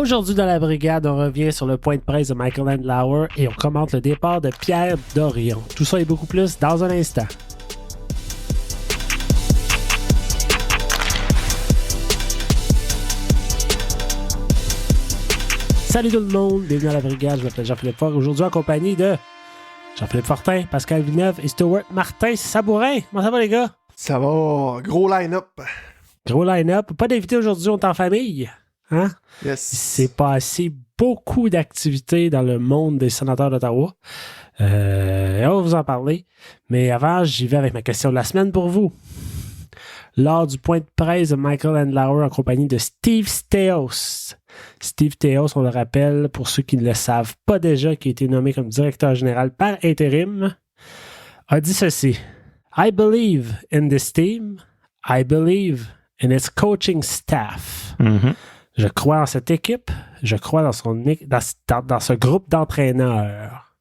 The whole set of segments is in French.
Aujourd'hui, dans la brigade, on revient sur le point de presse de Michael Andlauer et on commente le départ de Pierre Dorion. Tout ça et beaucoup plus dans un instant. Salut tout le monde, bienvenue à la brigade, je m'appelle Jean-Philippe Fort. Aujourd'hui en compagnie de Jean-Philippe Fortin, Pascal Villeneuve et Stuart Martin Sabourin. Comment ça va les gars? Ça va, gros line-up. Gros line-up, pas d'invité aujourd'hui, on est en famille. Hein? Yes. Il s'est passé beaucoup d'activités dans le monde des sénateurs d'Ottawa. On va vous en parler. Mais avant, j'y vais avec ma question de la semaine pour vous. Lors du point de presse de Michael Andlauer en compagnie de Steve Staios. Steve Staios, on le rappelle, pour ceux qui ne le savent pas déjà, qui a été nommé comme directeur général par intérim, a dit ceci. I believe in this team. I believe in its coaching staff. Mm-hmm. Je crois en cette équipe. Je crois dans ce groupe d'entraîneurs.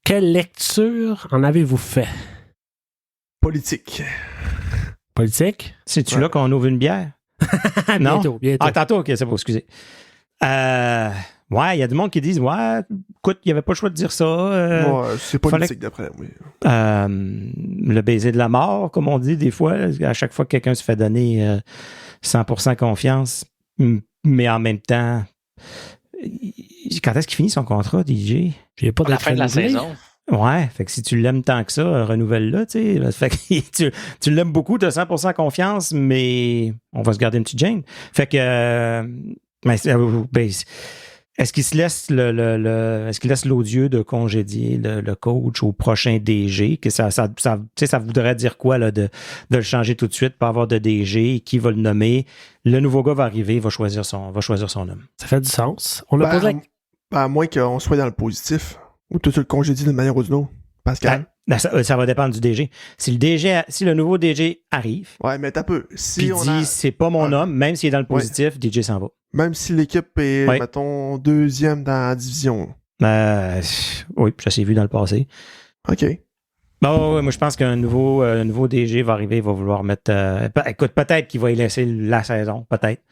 Quelle lecture en avez-vous fait? Politique. Politique? C'est-tu Ouais. là qu'on ouvre une bière? Non? Bientôt. Ah, tantôt, ok, c'est bon, excusez. Ouais, il y a du monde qui disent, ouais, écoute, il n'y avait pas le choix de dire ça. Moi, c'est politique d'après moi. Le baiser de la mort, comme on dit des fois, à chaque fois que quelqu'un se fait donner 100% confiance, mais en même temps, quand est-ce qu'il finit son contrat, DJ? Il n'y a pas À la fin de la saison. Ouais, fait que si tu l'aimes tant que ça, renouvelle-le, tu sais. Fait que tu l'aimes beaucoup, tu as 100% confiance, mais on va se garder une petite gêne. Fait que, est-ce qu'il se laisse est-ce qu'il laisse l'odieux de congédier le coach au prochain DG? Que ça voudrait dire quoi, là, de le changer tout de suite, pas avoir de DG, qui va le nommer? Le nouveau gars va arriver, il va choisir son homme. Ça fait du sens. On a posé À moins qu'on soit dans le positif. Ou tu le congédies d'une manière ou d'une autre. Pascal? Ça va dépendre du DG. Si le nouveau DG arrive, Ouais, mais t'as peu. Si puis on dit c'est pas mon homme, même s'il est dans le positif, DJ s'en va. Même si l'équipe est, Ouais. mettons, deuxième dans la division. Oui, ça s'est vu dans le passé. OK. Bon, ouais, moi je pense qu'un nouveau DG va arriver, il va vouloir mettre. Écoute, peut-être qu'il va y laisser la saison, peut-être.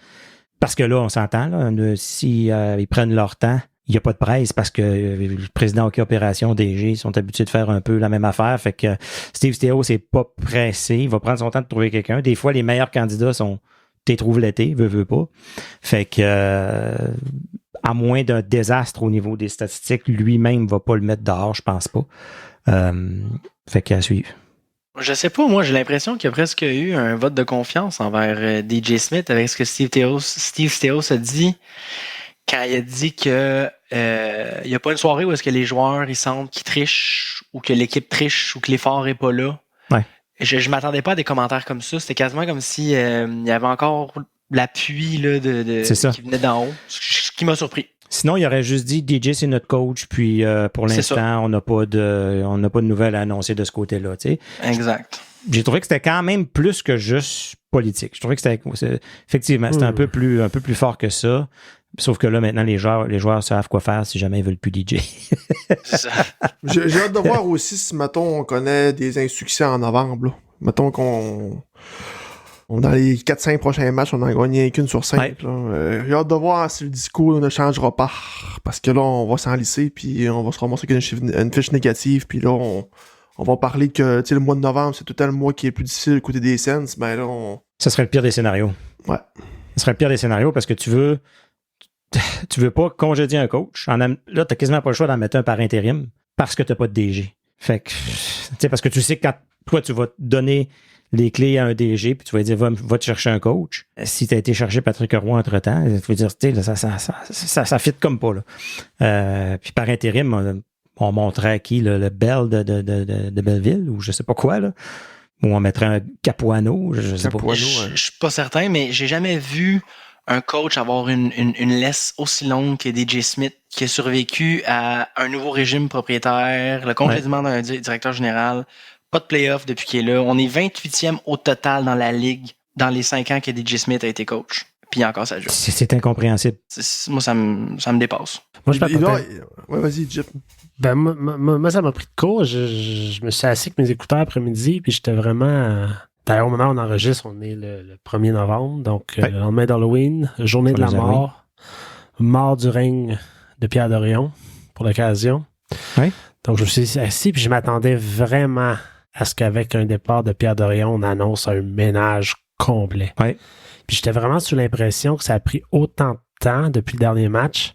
Parce que là, on s'entend, là, si ils prennent leur temps, il n'y a pas de presse parce que le président hockey opération, DG, sont habitués de faire un peu la même affaire. Fait que Steve Staios n'est pas pressé. Il va prendre son temps de trouver quelqu'un. Des fois, les meilleurs candidats sont t'es trouves l'été, veut pas. Fait que à moins d'un désastre au niveau des statistiques, lui-même va pas le mettre dehors, je pense pas. Fait qu'à suivre. Je sais pas, moi, j'ai l'impression qu'il y a presque eu un vote de confiance envers DJ Smith avec ce que Steve Staios a dit quand il a dit que il n'y a pas une soirée où est-ce que les joueurs ils sentent qu'ils trichent ou que l'équipe triche ou que l'effort n'est pas là. Ouais. Je m'attendais pas à des commentaires comme ça. C'était quasiment comme si il y avait encore l'appui là, C'est ça. qui venait d'en haut, ce qui m'a surpris. Sinon, il aurait juste dit DJ c'est notre coach, puis pour C'est l'instant, on n'a pas de nouvelles à annoncer de ce côté-là. Tu sais. Exact. J'ai trouvé que c'était quand même plus que juste politique. Je trouvais que effectivement, c'était un peu plus fort que ça. Sauf que là, maintenant, les joueurs savent quoi faire si jamais ils veulent plus DJ. C'est ça. J'ai hâte de voir aussi si, mettons, on connaît des insuccès en novembre. Là. Mettons qu'on... Dans les 4-5 prochains matchs, on n'en a gagné qu'une sur 5. Ouais. Là. J'ai hâte de voir si le discours ne changera pas. Parce que là, on va s'enlisser, puis on va se ramasser avec une fiche négative, puis là, on va parler que le mois de novembre, c'est tout le temps le mois qui est plus difficile du côté des Sens. Ben là, Ça serait le pire des scénarios. Ouais. Ça serait le pire des scénarios parce que tu veux pas congédier un coach. Là, t'as quasiment pas le choix d'en mettre un par intérim parce que t'as pas de DG. Fait que, tu sais, parce que tu sais que quand toi, tu vas donner les clés à un DG puis tu vas lui dire, va te chercher un coach. Si t'as été chercher Patrick Roy entre-temps, tu vas dire, tu sais, ça fit comme pas, là. Puis par intérim, on montrait à qui, le Bell de Belleville ou je sais pas quoi, là. Ou on mettrait un Capuano, je sais pas. Je suis pas certain, mais j'ai jamais vu un coach avoir une laisse aussi longue que DJ Smith qui a survécu à un nouveau régime propriétaire, le congédiement d'un directeur général, pas de playoff depuis qu'il est là. On est 28e au total dans la ligue dans les 5 ans que DJ Smith a été coach. Puis encore ça joue. C'est incompréhensible. Moi, ça me dépasse. Moi, je Ouais, vas-y, Jeff. Ben, moi, ça m'a pris de court. Je me suis assis avec mes écouteurs après-midi, puis j'étais vraiment... D'ailleurs, au moment où on enregistre, on est le 1er novembre, donc le lendemain d'Halloween, journée de la mort. mort du règne de Pierre Dorion pour l'occasion. Oui. Donc, je me suis assis puis je m'attendais vraiment à ce qu'avec un départ de Pierre Dorion, on annonce un ménage complet. Oui. Puis j'étais vraiment sous l'impression que ça a pris autant de temps depuis le dernier match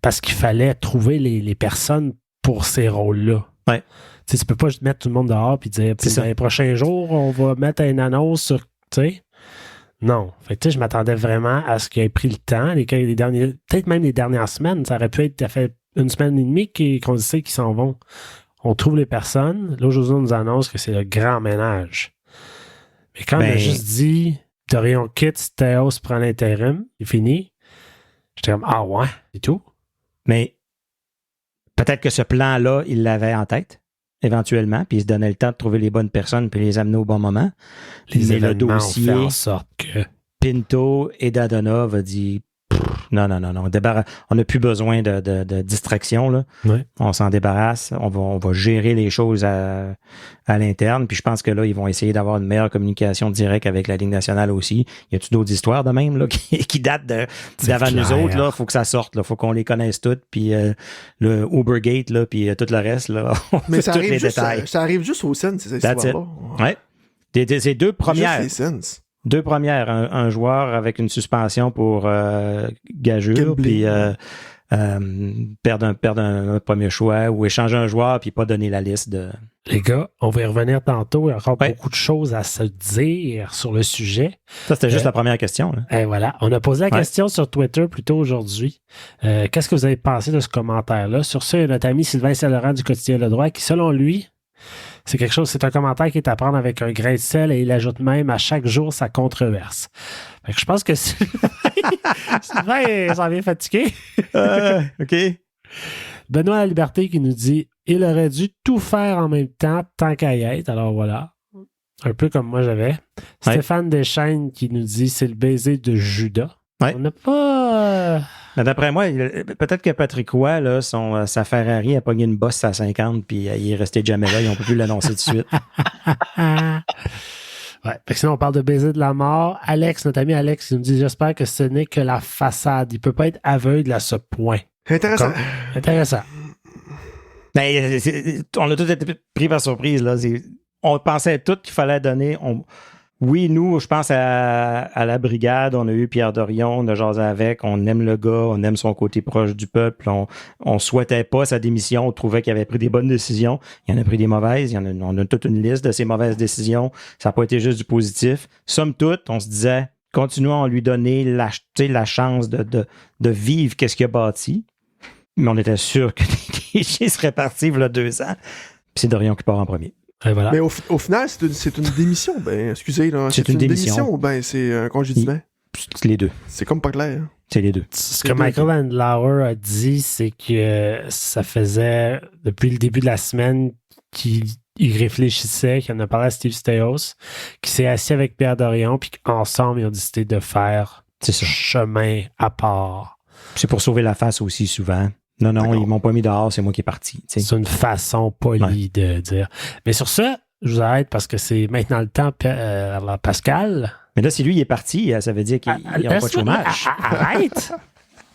parce qu'il fallait trouver les personnes pour ces rôles-là. Ouais. Tu sais, tu peux pas juste mettre tout le monde dehors puis dire puis dans les prochains jours, on va mettre une annonce sur, tu sais. Non. Fait que, tu sais, je m'attendais vraiment à ce qu'il ait pris le temps. Peut-être même les dernières semaines. Ça aurait pu être, ça fait une semaine et demie qu'on sait qu'ils s'en vont. On trouve les personnes. Là, José nous annonce que c'est le grand ménage. Mais quand on a juste dit Dorion quitte, Théos prend l'intérim, c'est fini. J'étais comme, ah ouais, c'est tout. Mais peut-être que ce plan-là, il l'avait en tête, éventuellement, puis il se donnait le temps de trouver les bonnes personnes puis les amener au bon moment. Les événements le dossier ont fait en sorte que Pinto et Dadonov a dit non, on n'a plus besoin de distraction. Là. Ouais. On s'en débarrasse. On va gérer les choses à l'interne. Puis je pense que là, ils vont essayer d'avoir une meilleure communication directe avec la Ligue nationale aussi. Y a-tu d'autres histoires de même là, qui datent d'avant nous autres? Il faut que ça sorte. Il faut qu'on les connaisse toutes. Puis le Ubergate, là, puis tout le reste. Là, mais ça tous arrive, les juste, détails. ça arrive juste aux scènes, ces That's histoires-là. Ouais. C'est deux premières. Juste les scènes. Deux premières, un joueur avec une suspension pour gageure, puis perdre un premier choix ou échanger un joueur puis pas donner la liste de... Les gars, on va y revenir tantôt. Il y a encore beaucoup de choses à se dire sur le sujet. Ça, c'était juste la première question. Là. Et voilà. On a posé la question sur Twitter plus tôt aujourd'hui. Qu'est-ce que vous avez pensé de ce commentaire-là? Sur ce, notre ami Sylvain Saint-Laurent du quotidien Le Droit qui, selon lui, c'est un commentaire qui est à prendre avec un grain de sel et il ajoute même à chaque jour sa controverse. Fait que je pense que Sylvain s'en vient fatigué. OK. Benoît La Liberté qui nous dit « Il aurait dû tout faire en même temps tant qu'à y être. » Alors voilà. Un peu comme moi j'avais. Ouais. Stéphane Deschaines qui nous dit « C'est le baiser de Judas. » Ouais. On n'a pas... Mais d'après moi, peut-être que Patrick Roy, là, sa Ferrari a pogné une bosse à 50 puis il est resté jamais là. Ils n'ont pas pu l'annoncer tout de suite. Ouais. Sinon, on parle de baiser de la mort. Alex, notre ami Alex, il nous dit « J'espère que ce n'est que la façade. Il ne peut pas être aveugle à ce point. » Intéressant. Intéressant. Ben, on a tous été pris par surprise. Là. On pensait tous qu'il fallait donner... Oui, nous, je pense à la brigade, on a eu Pierre Dorion, on a jasé avec, on aime le gars, on aime son côté proche du peuple, on souhaitait pas sa démission, on trouvait qu'il avait pris des bonnes décisions, il en a pris des mauvaises, on a toute une liste de ces mauvaises décisions, ça n'a pas été juste du positif. Somme toute, on se disait, continuons à lui donner la chance de vivre qu'est-ce qu'il a bâti, mais on était sûr que les serait parti il y a 2 ans, puis c'est Dorion qui part en premier. Voilà. Mais au final, c'est une démission. Ben, excusez, là. C'est une démission ou ben c'est un congédiement? C'est les deux. C'est comme pas clair. Hein? C'est les deux. Ce que Michael Andlauer a dit, c'est que ça faisait, depuis le début de la semaine, qu'il réfléchissait, qu'il en a parlé à Steve Staios, qu'il s'est assis avec Pierre Dorion, puis qu'ensemble, ils ont décidé de faire chemin à part. C'est pour sauver la face aussi, souvent. Non, ils m'ont pas mis dehors, c'est moi qui est parti. T'sais. C'est une façon polie de dire. Mais sur ça, je vous arrête parce que c'est maintenant le temps, Pascal. Mais là, si lui il est parti, ça veut dire qu'il n'y aura pas de chômage. Arrête!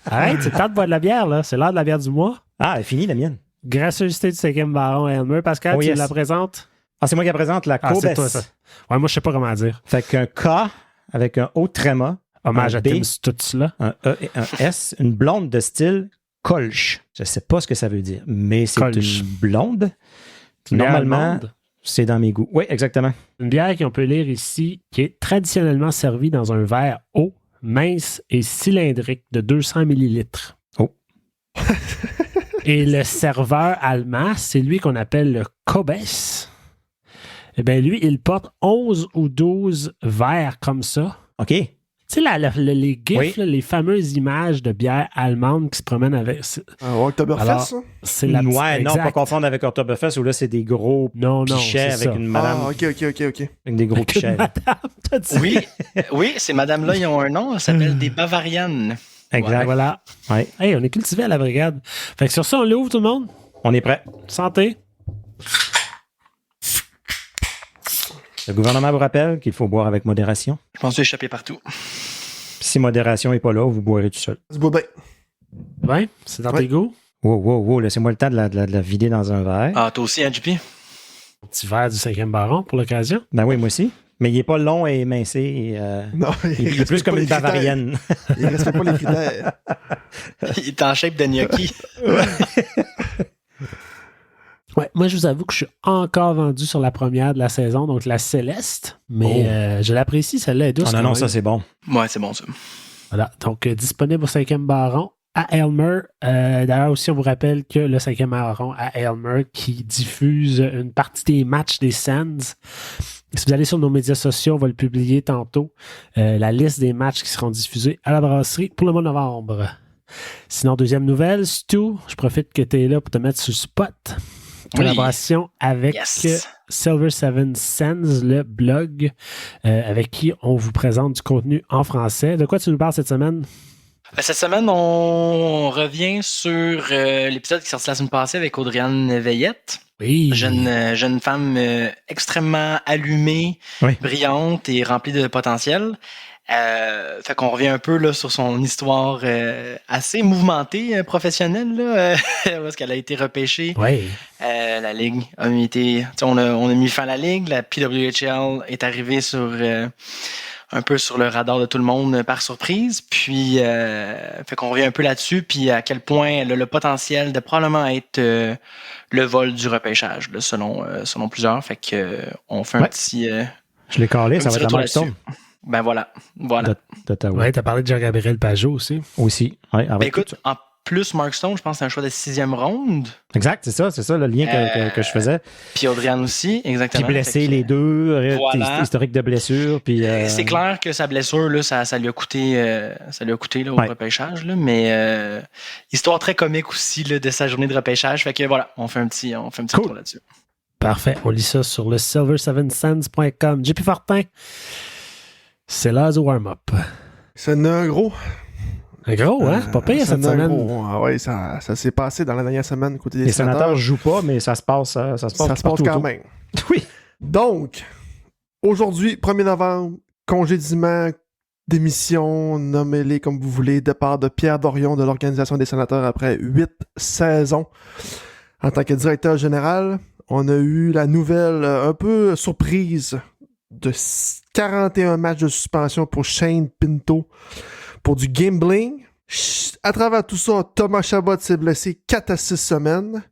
Arrête, c'est le temps de boire de la bière, là. C'est l'heure de la bière du mois. Ah, elle est finie, la mienne. Gracieuseté du 5e baron Elmer. Pascal, tu la présentes? Ah, c'est moi qui la présente, la Cobes. C'est toi, ça. Ouais, moi, je sais pas comment dire. Fait qu'un K avec un O tréma. Hommage à Tim Stutzla. Un E et un S. Une blonde de style Kolsch. Je ne sais pas ce que ça veut dire, mais c'est une blonde. Normalement, c'est dans mes goûts. Oui, exactement. Une bière qu'on peut lire ici, qui est traditionnellement servie dans un verre haut, mince et cylindrique de 200 millilitres. Oh. Et le serveur allemand, c'est lui qu'on appelle le Cobes. Eh bien, lui, il porte 11 ou 12 verres comme ça. OK. Tu sais, les gifs, là, les fameuses images de bière allemande qui se promènent avec... Oktoberfest, ça? C'est la non, pas confondre avec Oktoberfest, où là, c'est des gros pichets avec une madame. Ah, OK. Avec des gros pichets. Oui, ces madames-là, ils ont un nom, ça s'appelle des Bavarianes. Exact. Ouais, voilà. Ouais. Hey, on est cultivé à la brigade. Fait que sur ça, on l'ouvre, tout le monde? On est prêt. Santé. Le gouvernement vous rappelle qu'il faut boire avec modération. Je pense échapper partout. Si modération n'est pas là, vous boirez tout seul. C'est beau bien. Ouais, c'est dans tes goûts. Wow, laissez-moi le temps de la vider dans un verre. Ah, toi aussi, hein, JP? Un petit verre du 5e baron pour l'occasion. Ben oui, moi aussi. Mais il est pas long et émincé. Non, Il est plus comme une bavarienne. Il respecte pas les critères. Il est en shape de gnocchi. Ouais, moi, je vous avoue que je suis encore vendu sur la première de la saison, donc la Céleste. Mais je l'apprécie, celle-là est douce. Non, ça c'est bon. Ouais, c'est bon ça. Voilà, donc disponible au 5e baron à Aylmer. D'ailleurs aussi, on vous rappelle que le 5e baron à Aylmer qui diffuse une partie des matchs des Sands. Si vous allez sur nos médias sociaux, on va le publier tantôt. La liste des matchs qui seront diffusés à la brasserie pour le mois de novembre. Sinon, deuxième nouvelle, Stu, je profite que tu es là pour te mettre sur le spot. Collaboration avec Silver Seven Sands, le blog, avec qui on vous présente du contenu en français. De quoi tu nous parles cette semaine? Cette semaine, on revient sur l'épisode qui est sorti la semaine passée avec Audriane Veillette. Oui. Jeune femme extrêmement allumée, brillante et remplie de potentiel. Fait qu'on revient un peu là, sur son histoire assez mouvementée professionnelle, là, parce qu'elle a été repêchée. Oui. La Ligue a été... On a mis fin à la Ligue. La PWHL est arrivée un peu sur le radar de tout le monde par surprise. Puis, fait qu'on revient un peu là-dessus, puis à quel point elle a le potentiel de probablement être le vol du repêchage, là, selon plusieurs. Fait que on fait un petit... je l'ai calé, ça va être la Markstone. Ben voilà. Ouais, t'as parlé de Jean-Gabriel Pajot aussi. Aussi. Ouais, ben écoute, en plus, Markstone, je pense que c'est un choix de 6e ronde. Exact, c'est ça le lien que je faisais. Puis Audriane aussi, exactement. Puis blessé les deux, voilà. Historique de blessure. Puis, c'est clair que sa blessure, là, ça lui a coûté, là, au repêchage. Là, mais histoire très comique aussi là, de sa journée de repêchage. Fait que voilà, on fait un petit tour là-dessus. Parfait, on lit ça sur le silver7sands.com. JP Fortin. C'est l'heure du warm-up. C'est un gros. Un gros, hein? Pas pire cette semaine. Ah ouais, ça s'est passé dans la dernière semaine côté des Les sénateurs jouent pas, mais ça se passe. Ça se passe quand même. Oui. Donc, aujourd'hui, 1er novembre, congédiement, démission, nommez-les comme vous voulez, départ de Pierre Dorion de l'Organisation des sénateurs après 8 saisons en tant que directeur général. On a eu la nouvelle un peu surprise de 41 matchs de suspension pour Shane Pinto pour du gambling. À travers tout ça, Thomas Chabot s'est blessé 4 à 6 semaines.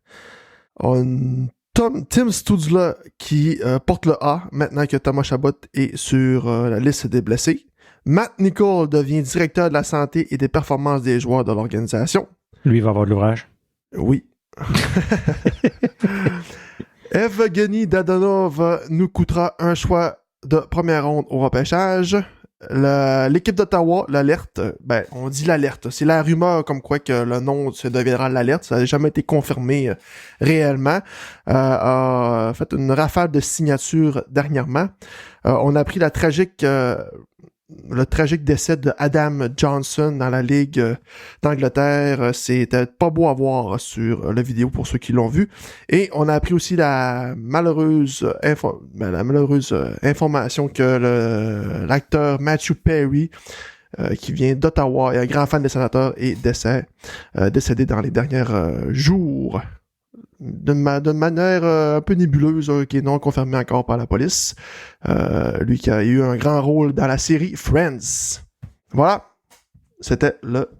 Tim Studzla qui porte le A maintenant que Thomas Chabot est sur la liste des blessés. Matt Nichol devient directeur de la santé et des performances des joueurs de l'organisation. Lui, il va avoir de l'ouvrage. Oui. Evgeny Dadonov nous coûtera un choix de première ronde au repêchage. L'équipe d'Ottawa, l'Alerte, on dit l'Alerte. C'est la rumeur comme quoi que le nom se deviendra l'Alerte. Ça n'a jamais été confirmé réellement. A fait une rafale de signatures dernièrement. On a appris le tragique décès de Adam Johnson dans la Ligue d'Angleterre. C'était pas beau à voir sur la vidéo pour ceux qui l'ont vu. Et on a appris aussi la malheureuse information que l'acteur Matthew Perry, qui vient d'Ottawa et un grand fan des sénateurs, est décédé dans les derniers jours. D'une manière un peu nébuleuse, qui est non confirmée encore par la police. Lui qui a eu un grand rôle dans la série Friends. Voilà. C'était le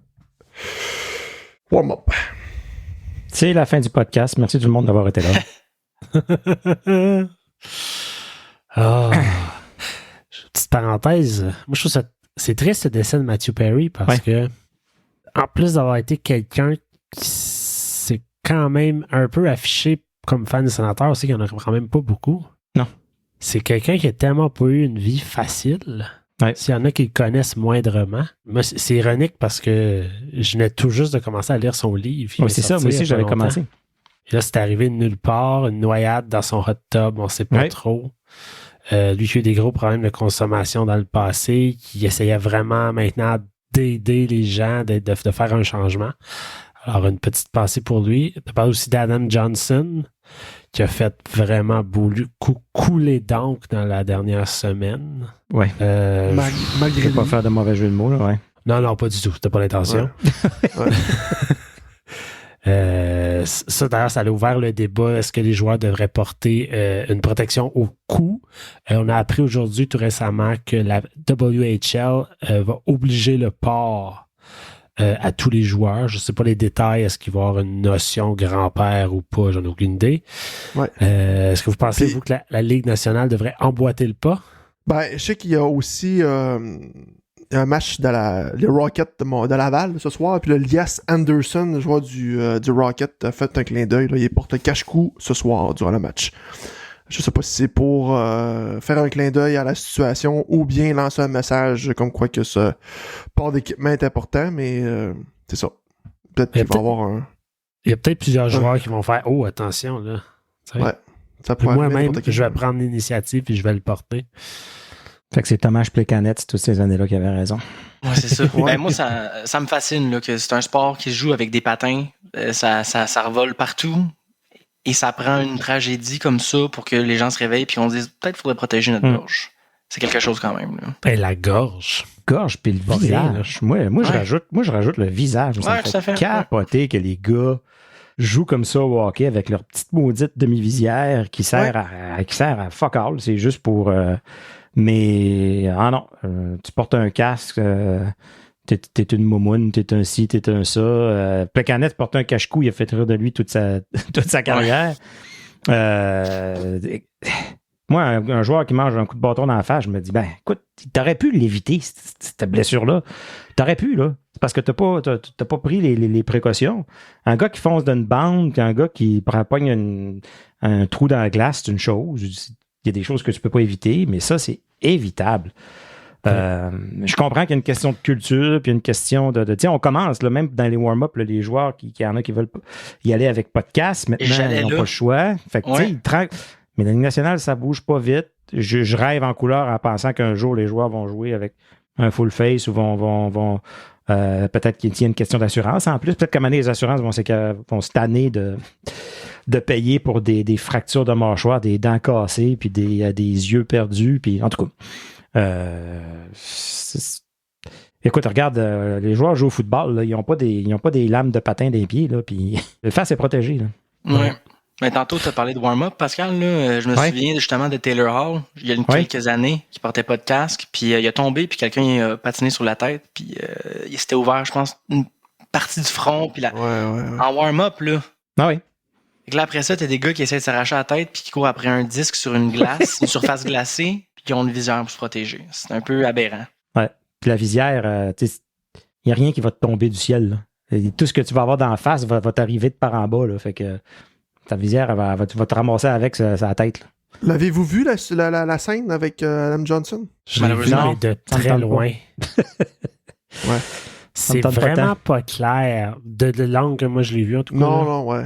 warm-up. C'est la fin du podcast. Merci tout le monde d'avoir été là. Petite parenthèse. Moi, je trouve ça c'est triste le décès de Matthew Perry parce que, en plus d'avoir été quelqu'un qui s'est quand même un peu affiché comme fan des sénateurs, aussi qu'il n'y en a quand même pas beaucoup. Non. C'est quelqu'un qui a tellement pas eu une vie facile. Ouais. S'il y en a qui le connaissent moindrement. Moi, c'est ironique parce que je venais tout juste de commencer à lire son livre. Oui, c'est ça. Moi aussi, j'avais commencé. Et là, c'est arrivé de nulle part, une noyade dans son hot tub, on sait pas trop. Lui qui a eu des gros problèmes de consommation dans le passé, qui essayait vraiment maintenant d'aider les gens, de faire un changement. Alors, une petite pensée pour lui. Tu parles aussi d'Adam Johnson, qui a fait vraiment couler d'encre dans la dernière semaine. Ouais. Malgré pas faire de mauvais jeu de mots, là, ouais. Non, pas du tout. C'était pas l'intention. Ouais. Ça, d'ailleurs, ça a ouvert le débat. Est-ce que les joueurs devraient porter une protection au cou? On a appris aujourd'hui, tout récemment, que la WHL va obliger le port à tous les joueurs. Je ne sais pas les détails. Est-ce qu'il va y avoir une notion grand-père ou pas? J'en ai aucune idée. Ouais. Est-ce que vous pensez, vous, que la Ligue nationale devrait emboîter le pas? Ben, je sais qu'il y a aussi un match les Rockets de Laval ce soir, puis le Lias Anderson, le joueur du Rocket, a fait un clin d'œil. Là, il porte le cache-cou ce soir durant le match. Je sais pas si c'est pour faire un clin d'œil à la situation ou bien lancer un message comme quoi que ce port d'équipement est important, mais c'est ça. Peut-être qu'il va y avoir un... Il y a peut-être plusieurs joueurs qui vont faire « Oh, attention, là! » Ouais, ça pourrait moi-même, je vais prendre l'initiative et je vais le porter. Fait que c'est Tomáš Plekanec toutes ces années-là qui avait raison. Ouais, c'est ça. Ben, moi, ça me fascine là, que c'est un sport qui se joue avec des patins. Ça revole partout. Et ça prend une tragédie comme ça pour que les gens se réveillent et qu'on se dise peut-être qu'il faudrait protéger notre gorge. C'est quelque chose quand même. Là. Ben, la gorge. Gorge puis le visage. Moi, je rajoute le visage. Ça me fait capoter que les gars jouent comme ça au hockey avec leur petite maudite demi-visière qui sert à fuck all. C'est juste pour... Mais, non, tu portes un casque, t'es une moumoune, t'es un ci, t'es un ça. Plekanec porte un cache-cou, il a fait rire de lui toute sa carrière. Moi, un joueur qui mange un coup de bâton dans la face, je me dis, ben, écoute, t'aurais pu l'éviter, cette blessure-là. T'aurais pu, là. C'est parce que t'as pas pris les précautions. Un gars qui fonce d'une bande, un gars qui pogne un trou dans la glace, c'est une chose. Il y a des choses que tu peux pas éviter, mais ça, c'est évitable. Je comprends qu'il y a une question de culture, puis une question de on commence, là, même dans les warm-up, là, les joueurs, qu'il y en a qui veulent y aller avec podcast, maintenant, ils n'ont pas le choix. Fait que, mais la Ligue nationale, ça bouge pas vite. Je rêve en couleur en pensant qu'un jour, les joueurs vont jouer avec un full face ou vont peut-être qu'il y a une question d'assurance. En plus, peut-être qu'à un moment donné, les assurances vont se tanner de payer pour des fractures de mâchoire, des dents cassées, puis des yeux perdus. Puis, en tout cas, écoute, regarde, les joueurs jouent au football, là, ils n'ont pas des lames de patin des pieds, là, puis le face est protégé. Là. Ouais. Mais tantôt, tu as parlé de warm-up, Pascal. Là, je me souviens justement de Taylor Hall, il y a quelques années, qui portait pas de casque, puis il a tombé, puis quelqu'un a patiné sur la tête, puis il s'était ouvert, je pense, une partie du front, puis en warm-up, là. Ah oui. Et que là, après ça, t'as des gars qui essaient de s'arracher la tête, puis qui courent après un disque sur une glace, une surface glacée, puis qui ont une visière pour se protéger. C'est un peu aberrant. Ouais. Puis la visière, il n'y a rien qui va te tomber du ciel, là. Tout ce que tu vas avoir dans la face va t'arriver de par en bas, là. Fait que ta visière, tu vas te ramasser avec sa tête, là. L'avez-vous vu, la scène avec Adam Johnson? Je l'ai vu, mais de très loin. Ouais. C'est vraiment pas clair. De l'angle que moi je l'ai vu, en tout cas. Non, ouais.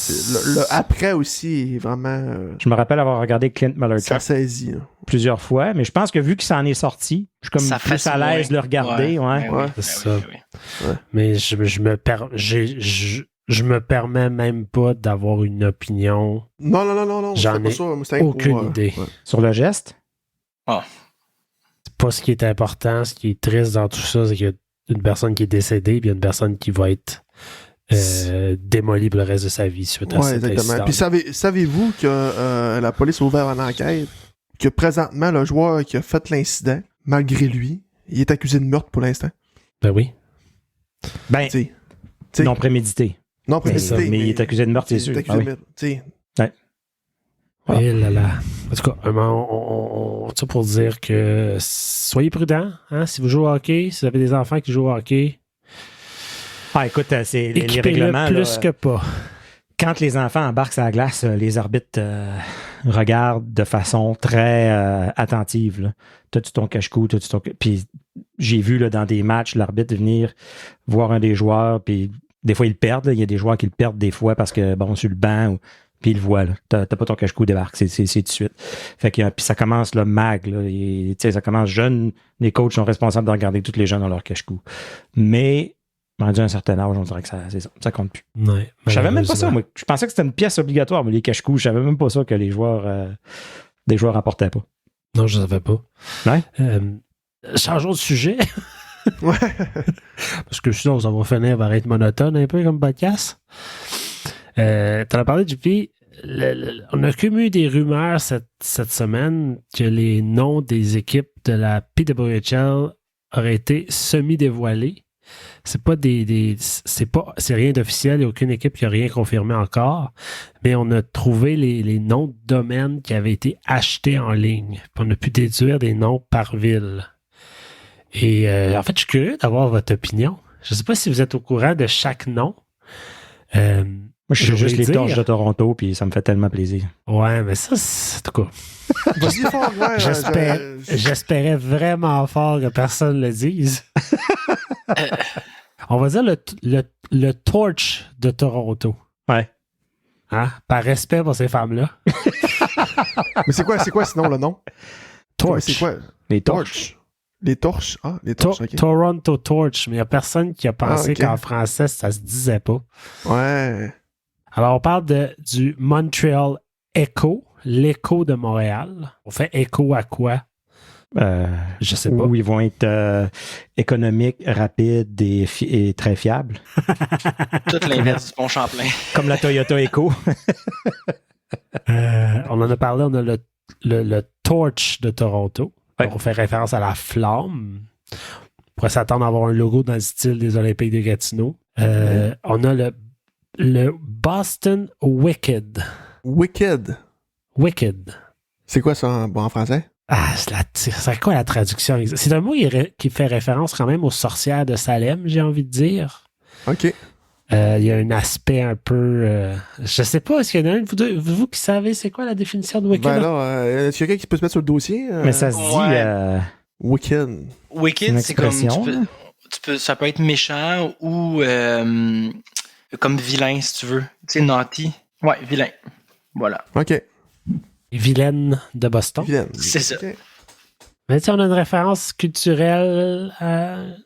Le après aussi est vraiment... Je me rappelle avoir regardé Clint Malarchuk ça saisit, hein, plusieurs fois, mais je pense que vu qu'il s'en est sorti, je suis comme ça plus à l'aise de le regarder. C'est ça. Ouais. Mais je me permets même pas d'avoir une opinion. Non. J'en ai aucune idée. Ouais. Sur le geste? C'est pas ce qui est important. Ce qui est triste dans tout ça, c'est qu'il y a une personne qui est décédée, puis il y a une personne qui va être démolie pour le reste de sa vie suite à cet incident. Puis savez-vous que la police a ouvert une enquête, que présentement, le joueur qui a fait l'incident, malgré lui, il est accusé de meurtre pour l'instant? Ben oui. Ben, non prémédité. Non prémédité. Mais il est accusé de meurtre, c'est sûr. Il est accusé de meurtre, Ouais. Et là là. En tout cas, ça pour dire que soyez prudents, hein, si vous jouez au hockey, si vous avez des enfants qui jouent au hockey. Ah, écoute, c'est les règlements. Plus que pas. Quand les enfants embarquent sur la glace, les arbitres regardent de façon très attentive. Là. T'as-tu ton cache-cou? Puis j'ai vu là, dans des matchs l'arbitre venir voir un des joueurs, puis des fois ils le perdent. Là. Il y a des joueurs qui le perdent des fois parce que, bon, sur le banc, puis ils le voient. Là. T'as pas ton cache-cou, débarque. C'est tout de suite. Fait que puis ça commence le mag. Là, ça commence jeune. Les coachs sont responsables de regarder tous les jeunes dans leur cache-cou. Mais rendu à un certain âge, on dirait que ça compte plus. Ouais, je savais même pas ça, moi. Je pensais que c'était une pièce obligatoire, mais les cache-coups, je savais même pas ça que les joueurs apportaient pas. Non, je ne savais pas. Ouais. Changeons de sujet. Ouais. Parce que sinon, ça va finir par être monotone un peu comme podcast. T'en as parlé, JP. On a eu des rumeurs cette semaine que les noms des équipes de la PWHL auraient été semi-dévoilés. C'est rien d'officiel, il n'y a aucune équipe qui n'a rien confirmé encore, mais on a trouvé les noms de domaines qui avaient été achetés en ligne. Puis on a pu déduire des noms par ville. Et en fait, je suis curieux d'avoir votre opinion. Je ne sais pas si vous êtes au courant de chaque nom. Moi, je suis juste les dire- Torches de Toronto, puis ça me fait tellement plaisir. Ouais, mais ça, c'est en tout cas. Vas-y fort, ouais. J'espérais vraiment fort que personne le dise. On va dire le Torch de Toronto. Ouais. Hein? Par respect pour ces femmes-là. Mais c'est quoi sinon le nom? Torch. C'est quoi? Les Torches. Les torches? Ah, les torches, ok. Toronto Torch, mais il n'y a personne qui a pensé ok. qu'en français, ça se disait pas. Ouais. Alors, on parle du Montreal Echo, l'écho de Montréal. On fait écho à quoi? Je sais pas. Où ils vont être économiques, rapides et très fiables. Tout l'inverse du pont Champlain. Comme la Toyota Echo. On en a parlé, on a le Torch de Toronto. Ouais. Donc, on fait référence à la flamme. On pourrait s'attendre à avoir un logo dans le style des Olympiques de Gatineau. On a le Boston Wicked. Wicked. Wicked. C'est quoi ça en français? Ah, c'est quoi la traduction? C'est un mot qui fait référence quand même aux sorcières de Salem, j'ai envie de dire. OK. Il y a un aspect un peu... je sais pas, est-ce qu'il y en a un de vous qui savez c'est quoi la définition de Wicked? Ben là, est-ce qu'il y a quelqu'un qui peut se mettre sur le dossier? Mais ça se Ouais. dit... Wicked. Wicked, Une c'est comme expression, ça peut être méchant ou comme vilain si tu veux. Tu sais, naughty. Ouais, vilain. Voilà. OK. Vilaine de Boston. Vilaine. C'est ça. OK. Mais tu sais, on a une référence culturelle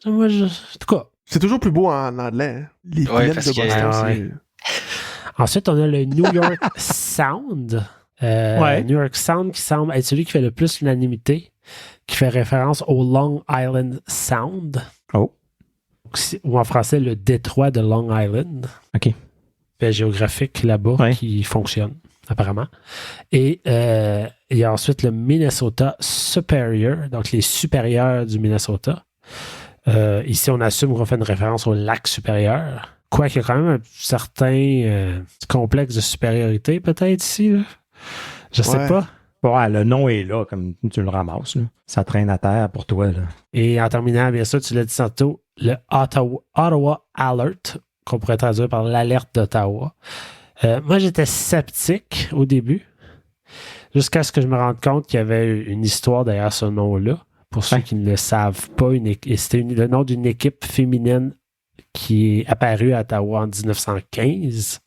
moi, en tout cas. C'est toujours plus beau en anglais. Hein? Les Ouais, vilaines parce de que- Boston, Ouais. Ensuite, on a le New York Sound. Ouais. New York Sound qui semble être celui qui fait le plus l'unanimité, qui fait référence au Long Island Sound. Oh. Ou en français, le détroit de Long Island. OK. Fait géographique là-bas Ouais. qui fonctionne, apparemment. Et il y a ensuite le Minnesota Superior, donc les supérieurs du Minnesota. Ici, on assume qu'on fait une référence au lac supérieur. Quoiqu'il y a quand même un certain complexe de supériorité, peut-être, ici. Là. Je sais Ouais. pas. Ouais, le nom est là, comme tu le ramasses. Là. Ça traîne à terre pour toi. Là. Et en terminant, bien sûr, tu l'as dit tantôt, le Ottawa Alert, qu'on pourrait traduire par l'alerte d'Ottawa. Moi, j'étais sceptique au début, jusqu'à ce que je me rende compte qu'il y avait une histoire derrière ce nom-là. Pour ceux qui ne le savent pas, c'était le nom d'une équipe féminine qui est apparue à Ottawa en 1915.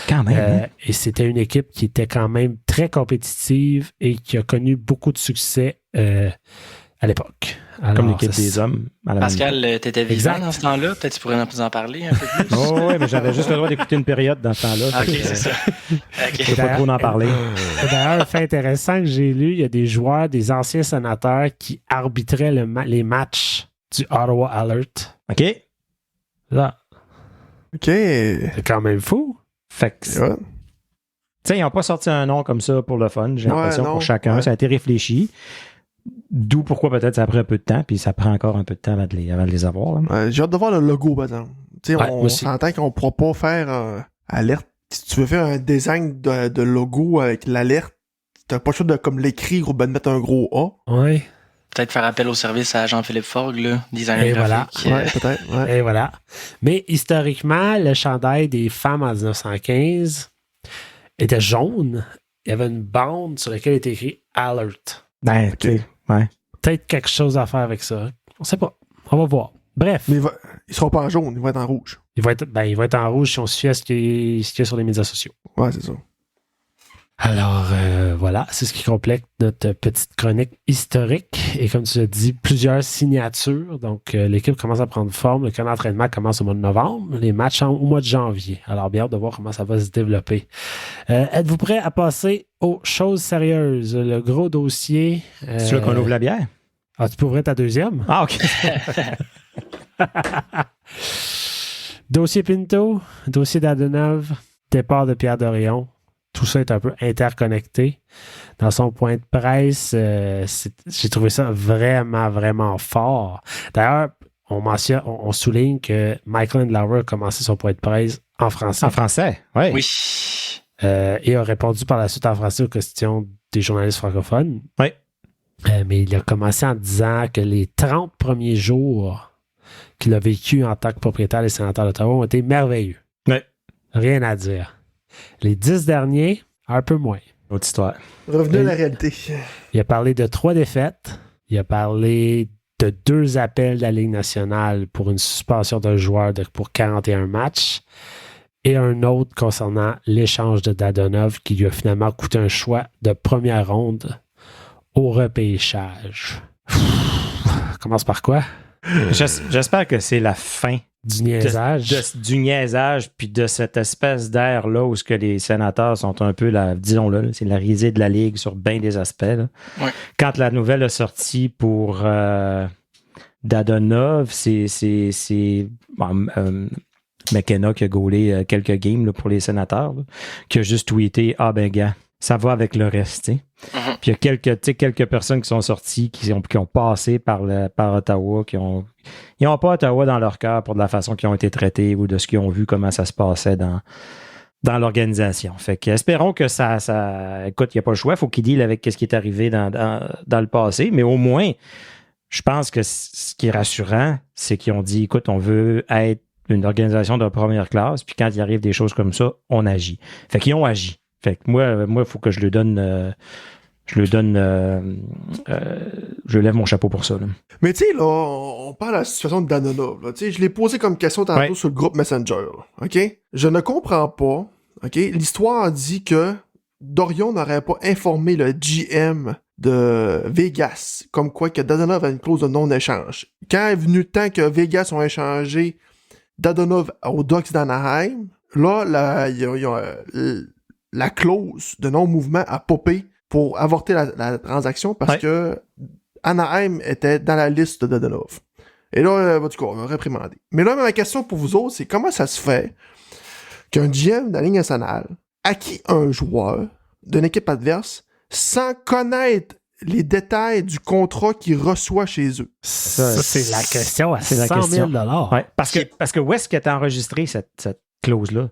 Quand même. Et c'était une équipe qui était quand même très compétitive et qui a connu beaucoup de succès à l'époque. Alors, Comme l'équipe ça, des hommes. À la Pascal, t'étais vivant Exact. dans ce temps-là. Peut-être que tu pourrais nous en parler un peu plus. Oh, oui, mais j'avais juste le droit d'écouter une période dans ce temps-là. Ok, fait que, c'est ça. Ok. Je peux pas trop en parler. D'ailleurs, un fait intéressant que j'ai lu, il y a des joueurs, des anciens sénateurs qui arbitraient les matchs du Ottawa Alert. OK? Là, OK. c'est quand même fou. Fait que, tu Ouais. sais, ils n'ont pas sorti un nom comme ça pour le fun, j'ai Ouais, l'impression, non. pour chacun. Ouais. Ça a été réfléchi. D'où pourquoi peut-être ça a pris un peu de temps, puis ça prend encore un peu de temps avant de les avoir. Là. J'ai hâte de voir le logo, par exemple. Tu sais, Ouais, moi on aussi. s'entend qu'on ne pourra pas faire alerte. Si tu veux faire un design de logo avec l'alerte, t'as pas le choix de comme l'écrire ou de mettre un gros A. Oui. Peut-être faire appel au service à Jean-Philippe Forgue, là, designer Et voilà. graphique. Ouais, peut-être. Ouais. Et voilà. Mais historiquement, le chandail des femmes en 1915 était jaune. Il y avait une bande sur laquelle était écrit Alert. Ben, tu sais, ouais. Peut-être quelque chose à faire avec ça. On sait pas. On va voir. Bref, Mais il sera pas en jaune, il va être en rouge. il va être en rouge si on se fie à ce qu'il y a sur les médias sociaux. Ouais, c'est ça. Alors, voilà, c'est ce qui complète notre petite chronique historique. Et comme tu l'as dit, plusieurs signatures. Donc, l'équipe commence à prendre forme. Le camp d'entraînement commence au mois de novembre. Les matchs au mois de janvier. Alors, bien hâte de voir comment ça va se développer. Êtes-vous prêts à passer aux choses sérieuses? Le gros dossier. C'est là qu'on ouvre la bière? Ah, tu peux ouvrir ta deuxième? Ah, OK. Dossier Pinto, dossier Dadonov, départ de Pierre Dorion. Tout ça est un peu interconnecté. Dans son point de presse, j'ai trouvé ça vraiment, vraiment fort. D'ailleurs, on souligne que Michael Andlauer a commencé son point de presse en français. En français, oui. Oui. Et a répondu par la suite en français aux questions des journalistes francophones. Oui. Mais il a commencé en disant que les 30 premiers jours qu'il a vécu en tant que propriétaire des Sénateurs d'Ottawa ont été merveilleux. Oui. Rien à dire. Les 10 derniers, un peu moins. Autre histoire. Revenu à la réalité. Il a parlé de 3 défaites. Il a parlé de 2 appels de la Ligue nationale pour une suspension d'un joueur pour 41 matchs et un autre concernant l'échange de Dadonov qui lui a finalement coûté un choix de première ronde au repêchage. Commence par quoi? J'espère que c'est la fin Du niaisage. du niaisage puis de cette espèce d'air-là où ce que les sénateurs sont un peu, disons-le, c'est la risée de la Ligue sur bien des aspects. Là. Ouais. Quand la nouvelle est sortie pour Dadonov, c'est McKenna qui a gaulé quelques games là, pour les sénateurs, là, qui a juste tweeté « Ah ben gars, ça va avec le reste. » Mhm. Puis il y a quelques personnes qui sont sorties, qui ont passé par Ottawa, ils n'ont pas Ottawa dans leur cœur pour de la façon qu'ils ont été traités ou de ce qu'ils ont vu, comment ça se passait dans l'organisation. Fait que espérons que ça écoute, il n'y a pas le choix, il faut qu'ils deal avec ce qui est arrivé dans le passé, mais au moins, je pense que ce qui est rassurant, c'est qu'ils ont dit, écoute, on veut être une organisation de première classe, puis quand il arrive des choses comme ça, on agit. Fait qu'ils ont agi. Fait que moi, il faut que je lève mon chapeau pour ça. Là. Mais tu sais, là, on parle de la situation de Dadonov. Là, je l'ai posé comme question tantôt sur le groupe Messenger. Là, OK? Je ne comprends pas. OK? L'histoire dit que Dorion n'aurait pas informé le GM de Vegas comme quoi que Dadonov a une clause de non-échange. Quand est venu le temps que Vegas ont échangé Dadonov aux Ducks d'Anaheim, là, la clause de non-mouvement a popé pour avorter la transaction parce que Anaheim était dans la liste de Dadonov. Et là, du coup, on m'a réprimandé. Mais là, ma question pour vous autres, c'est comment ça se fait qu'un GM de la Ligue nationale acquit un joueur d'une équipe adverse sans connaître les détails du contrat qu'il reçoit chez eux? Ça, c'est la question à C'est la 100 000 question. Ouais, parce que où est-ce qu'elle est enregistrée, cette clause-là?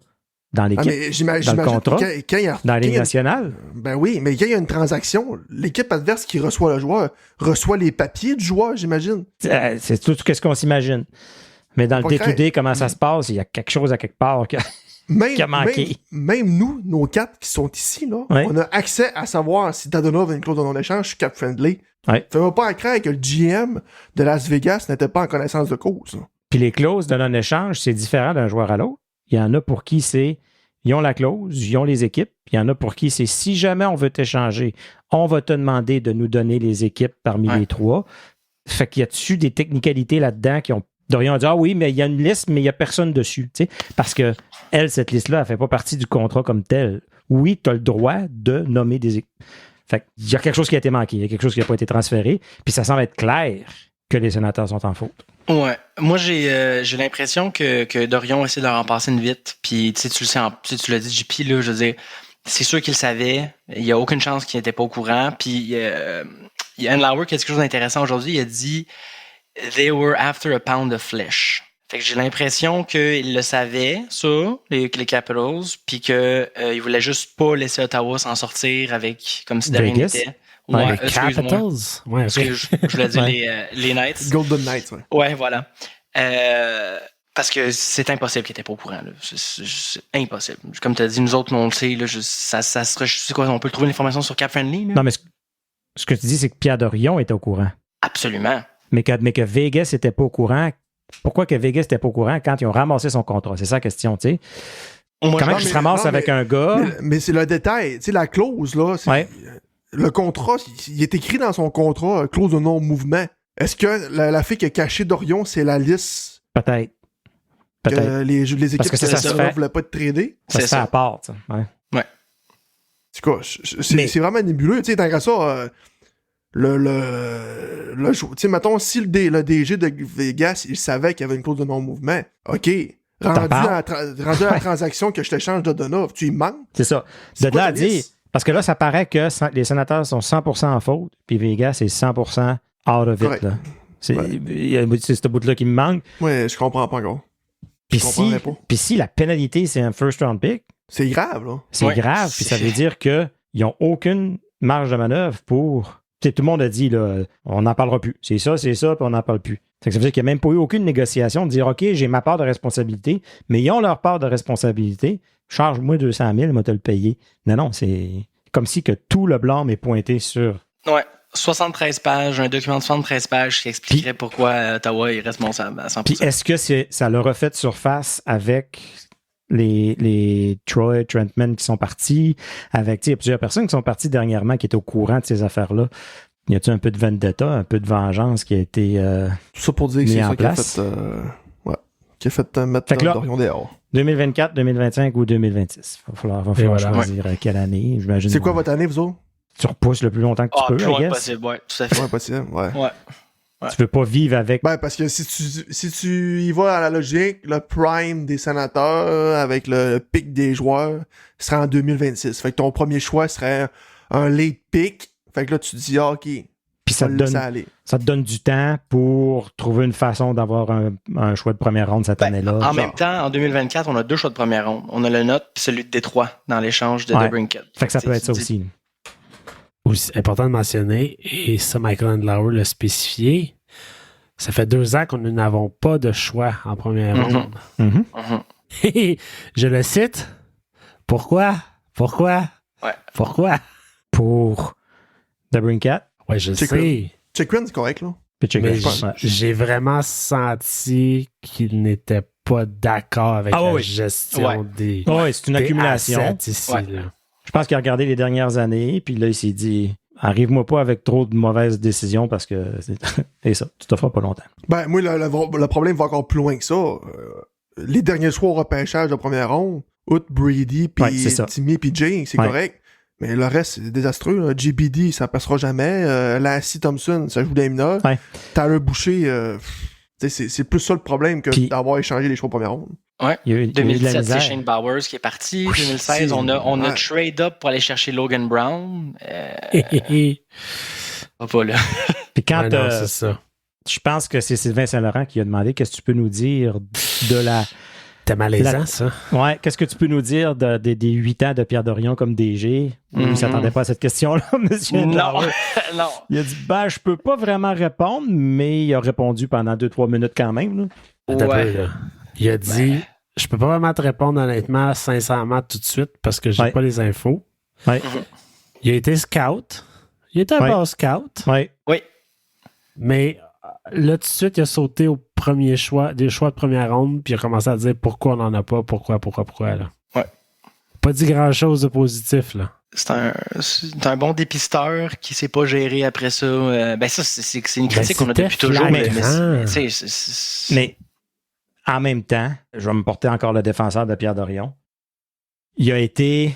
Dans l'équipe, mais j'imagine dans le contrat, quand il y a, dans la Ligue nationale? Ben oui, mais quand il y a une transaction, l'équipe adverse qui reçoit le joueur reçoit les papiers du joueur, j'imagine. C'est tout ce qu'on s'imagine. Mais dans le day-to-day, comment ça se passe, il y a quelque chose à quelque part qui a manqué. Même nous, nos 4 qui sont ici, là, on a accès à savoir si Dadonov a une clause de non-échange sur Cap-Friendly. Fais-moi pas croire que le GM de Las Vegas n'était pas en connaissance de cause. Là. Puis les clauses de non-échange, c'est différent d'un joueur à l'autre. Il y en a pour qui ils ont la clause, ils ont les équipes. Il y en a pour qui c'est si jamais on veut t'échanger, on va te demander de nous donner les équipes parmi les 3. Fait qu'il y a-tu des technicalités là-dedans qui ont. Dorion a dit, ah oui, mais il y a une liste, mais il n'y a personne dessus. T'sais? Parce que cette liste-là, elle ne fait pas partie du contrat comme tel. Oui, tu as le droit de nommer des équipes. Fait qu'il y a quelque chose qui a été manqué, il y a quelque chose qui n'a pas été transféré, puis ça semble être clair que les sénateurs sont en faute. Ouais. Moi, j'ai l'impression que Dorion essaie de leur en passer une vite. Puis, tu le sais, tu l'as dit, JP, là, je veux dire, c'est sûr qu'il le savait. Il n'y a aucune chance qu'il n'était pas au courant. Puis, il y a Andlauer qui a dit quelque chose d'intéressant aujourd'hui. Il a dit « They were after a pound of flesh ». Fait que j'ai l'impression qu'il le savait, ça, les Capitals, puis qu'il voulait juste pas laisser Ottawa s'en sortir avec, comme si de rien n'était. Ouais, les Capitals? Ouais, okay. Je voulais dire les Knights. Golden Knights, ouais. Ouais, voilà. Parce que c'est impossible qu'il n'était pas au courant. Là. C'est impossible. Comme tu as dit, nous autres, on le sait. Là, ça serait, je sais quoi, on peut trouver l'information sur Cap Friendly. Là. Non, mais ce que tu dis, c'est que Pierre Dorion était au courant. Absolument. Mais que Vegas n'était pas au courant. Pourquoi que Vegas n'était pas au courant quand ils ont ramassé son contrat? C'est ça la question, tu sais. Comment il se ramasse avec un gars? Mais c'est le détail. Tu sais, la clause, là, le contrat, il est écrit dans son contrat, clause de non-mouvement. Est-ce que la fille qui a caché Dorion, c'est la liste? Peut-être. Que les équipes ne voulaient pas être tradées? Ça se fait à part, ça. Ouais. C'est quoi? C'est vraiment nébuleux. Tu sais, tant qu'à ça, tu sais, mettons, si le DG de Vegas, il savait qu'il y avait une clause de non-mouvement, OK, rendu à la transaction que je t'échange de Donovan, tu y manques. C'est ça. De là à dire, parce que là, ça paraît que les sénateurs sont 100% en faute, puis Vegas est 100% out of it. Là. C'est ce bout-là qui me manque. Ouais, je comprends pas encore. Puis si la pénalité, c'est un first round pick, c'est grave, là. C'est grave, puis ça veut dire qu'ils n'ont aucune marge de manœuvre pour... Tout le monde a dit, là, on n'en parlera plus. C'est ça, puis on n'en parle plus. Ça veut dire qu'il n'y a même pas eu aucune négociation de dire, OK, j'ai ma part de responsabilité, mais ils ont leur part de responsabilité. Charge-moi 200 000, moi te le payer. Non, c'est comme si que tout le blâme est pointé sur... Ouais. 73 pages, un document de 73 pages qui expliquerait pourquoi Ottawa est responsable à 100%. Puis est-ce que ça l'a refait de surface avec les Troy Trentman qui sont partis, avec il y a plusieurs personnes qui sont parties dernièrement qui étaient au courant de ces affaires-là. Y a-t-il un peu de vendetta, un peu de vengeance qui a été tout ça pour dire que c'est ça qui a fait mettre Dorion dehors. 2024, 2025 ou 2026. Il va falloir choisir quelle année. J'imagine. C'est quoi votre année, vous autres? Tu repousses le plus longtemps que tu peux, le plus loin I guess. possible, ouais, tout à fait. Ouais, possible, ouais. Tu veux pas vivre avec... Ben, parce que si tu y vas à la logique, le prime des sénateurs avec le pic des joueurs serait en 2026. Fait que ton premier choix serait un late pick. Fait que là, tu te dis, OK, puis ça te donne du temps pour trouver une façon d'avoir un choix de première ronde cette année-là. En même temps, en 2024, on a 2 choix de première ronde. On a le nôtre puis celui de Détroit dans l'échange de Brinket. Fait que ça peut être ça aussi. Aussi important de mentionner, et ça, Michael Andlauer l'a spécifié, ça fait 2 ans que nous n'avons pas de choix en première ronde. Je le cite. Pourquoi? Ouais. Pourquoi? Pour DeBrincat? Ouais, je sais. Checkrin, c'est correct, là. Mais j'ai vraiment senti qu'il n'était pas d'accord avec la gestion des... Oui, c'est une accumulation. Ici, là. Je pense qu'il a regardé les dernières années, puis là, il s'est dit, arrive-moi pas avec trop de mauvaises décisions parce que c'est ça, tu te feras pas longtemps. Ben, moi, le problème va encore plus loin que ça. Les derniers choix au repêchage de première ronde, Brady, puis Timmy, puis Jay, c'est correct. Mais le reste, c'est désastreux. Là. JBD, ça passera jamais. Lassie Thompson, ça joue des mineurs. Tyler Boucher, c'est plus ça le problème que d'avoir échangé les choix de première ronde. Ouais. 2017, c'est Shane Bowers qui est parti. 2016, on a trade up pour aller chercher Logan Brown. Pas là. Puis quand c'est ça. Je pense que c'est Sylvain Saint-Laurent qui a demandé qu'est-ce que tu peux nous dire de la... C'était malaisant, ça. Ouais, qu'est-ce que tu peux nous dire des 8 ans de Pierre Dorion comme DG? Il ne s'attendait pas à cette question-là, monsieur. Non. Il a dit, je peux pas vraiment répondre, mais il a répondu pendant 2-3 minutes quand même. Là. Il a dit, je peux pas vraiment te répondre honnêtement, sincèrement, tout de suite, parce que j'ai pas les infos. Ouais. Il a été scout. Il était un bon scout. Oui. Mais là, tout de suite, il a sauté au premier choix, des choix de première ronde, puis il a commencé à dire pourquoi on n'en a pas, pourquoi, là. Ouais. Pas dit grand-chose de positif, là. C'est un bon dépisteur qui s'est pas géré après ça. Ça, c'est une critique qu'on a depuis toujours. Mais en même temps, je vais me porter encore le défenseur de Pierre Dorion. Il a été...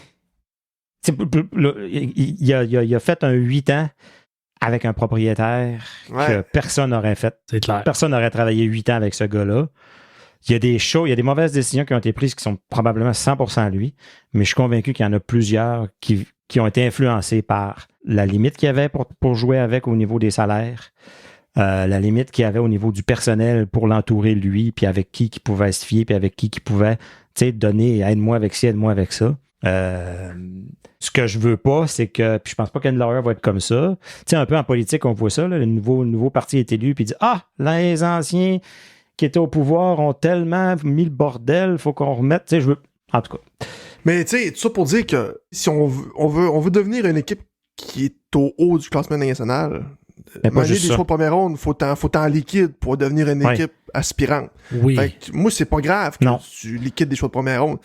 Il a fait un 8 ans avec un propriétaire que personne n'aurait fait. C'est clair. Personne n'aurait travaillé 8 ans avec ce gars-là. Il y a des mauvaises décisions qui ont été prises qui sont probablement 100% lui, mais je suis convaincu qu'il y en a plusieurs qui ont été influencés par la limite qu'il y avait pour jouer avec au niveau des salaires, la limite qu'il y avait au niveau du personnel pour l'entourer lui, puis avec qui pouvait se fier, puis avec qui pouvait donner aide-moi avec ci, aide-moi avec ça. Ce que je veux pas, c'est que, puis je pense pas qu'Andlauer va être comme ça. Un peu en politique, on voit ça, là, le nouveau parti est élu, puis il dit les anciens qui étaient au pouvoir ont tellement mis le bordel, faut qu'on remette. Je veux. En tout cas. Mais tu sais, tout ça pour dire que si on veut devenir une équipe qui est au haut du classement national, manger des choix de première ronde, faut t'en liquide pour devenir une équipe aspirante. Oui. Fait que, moi, c'est pas grave que tu liquides des choix de première ronde.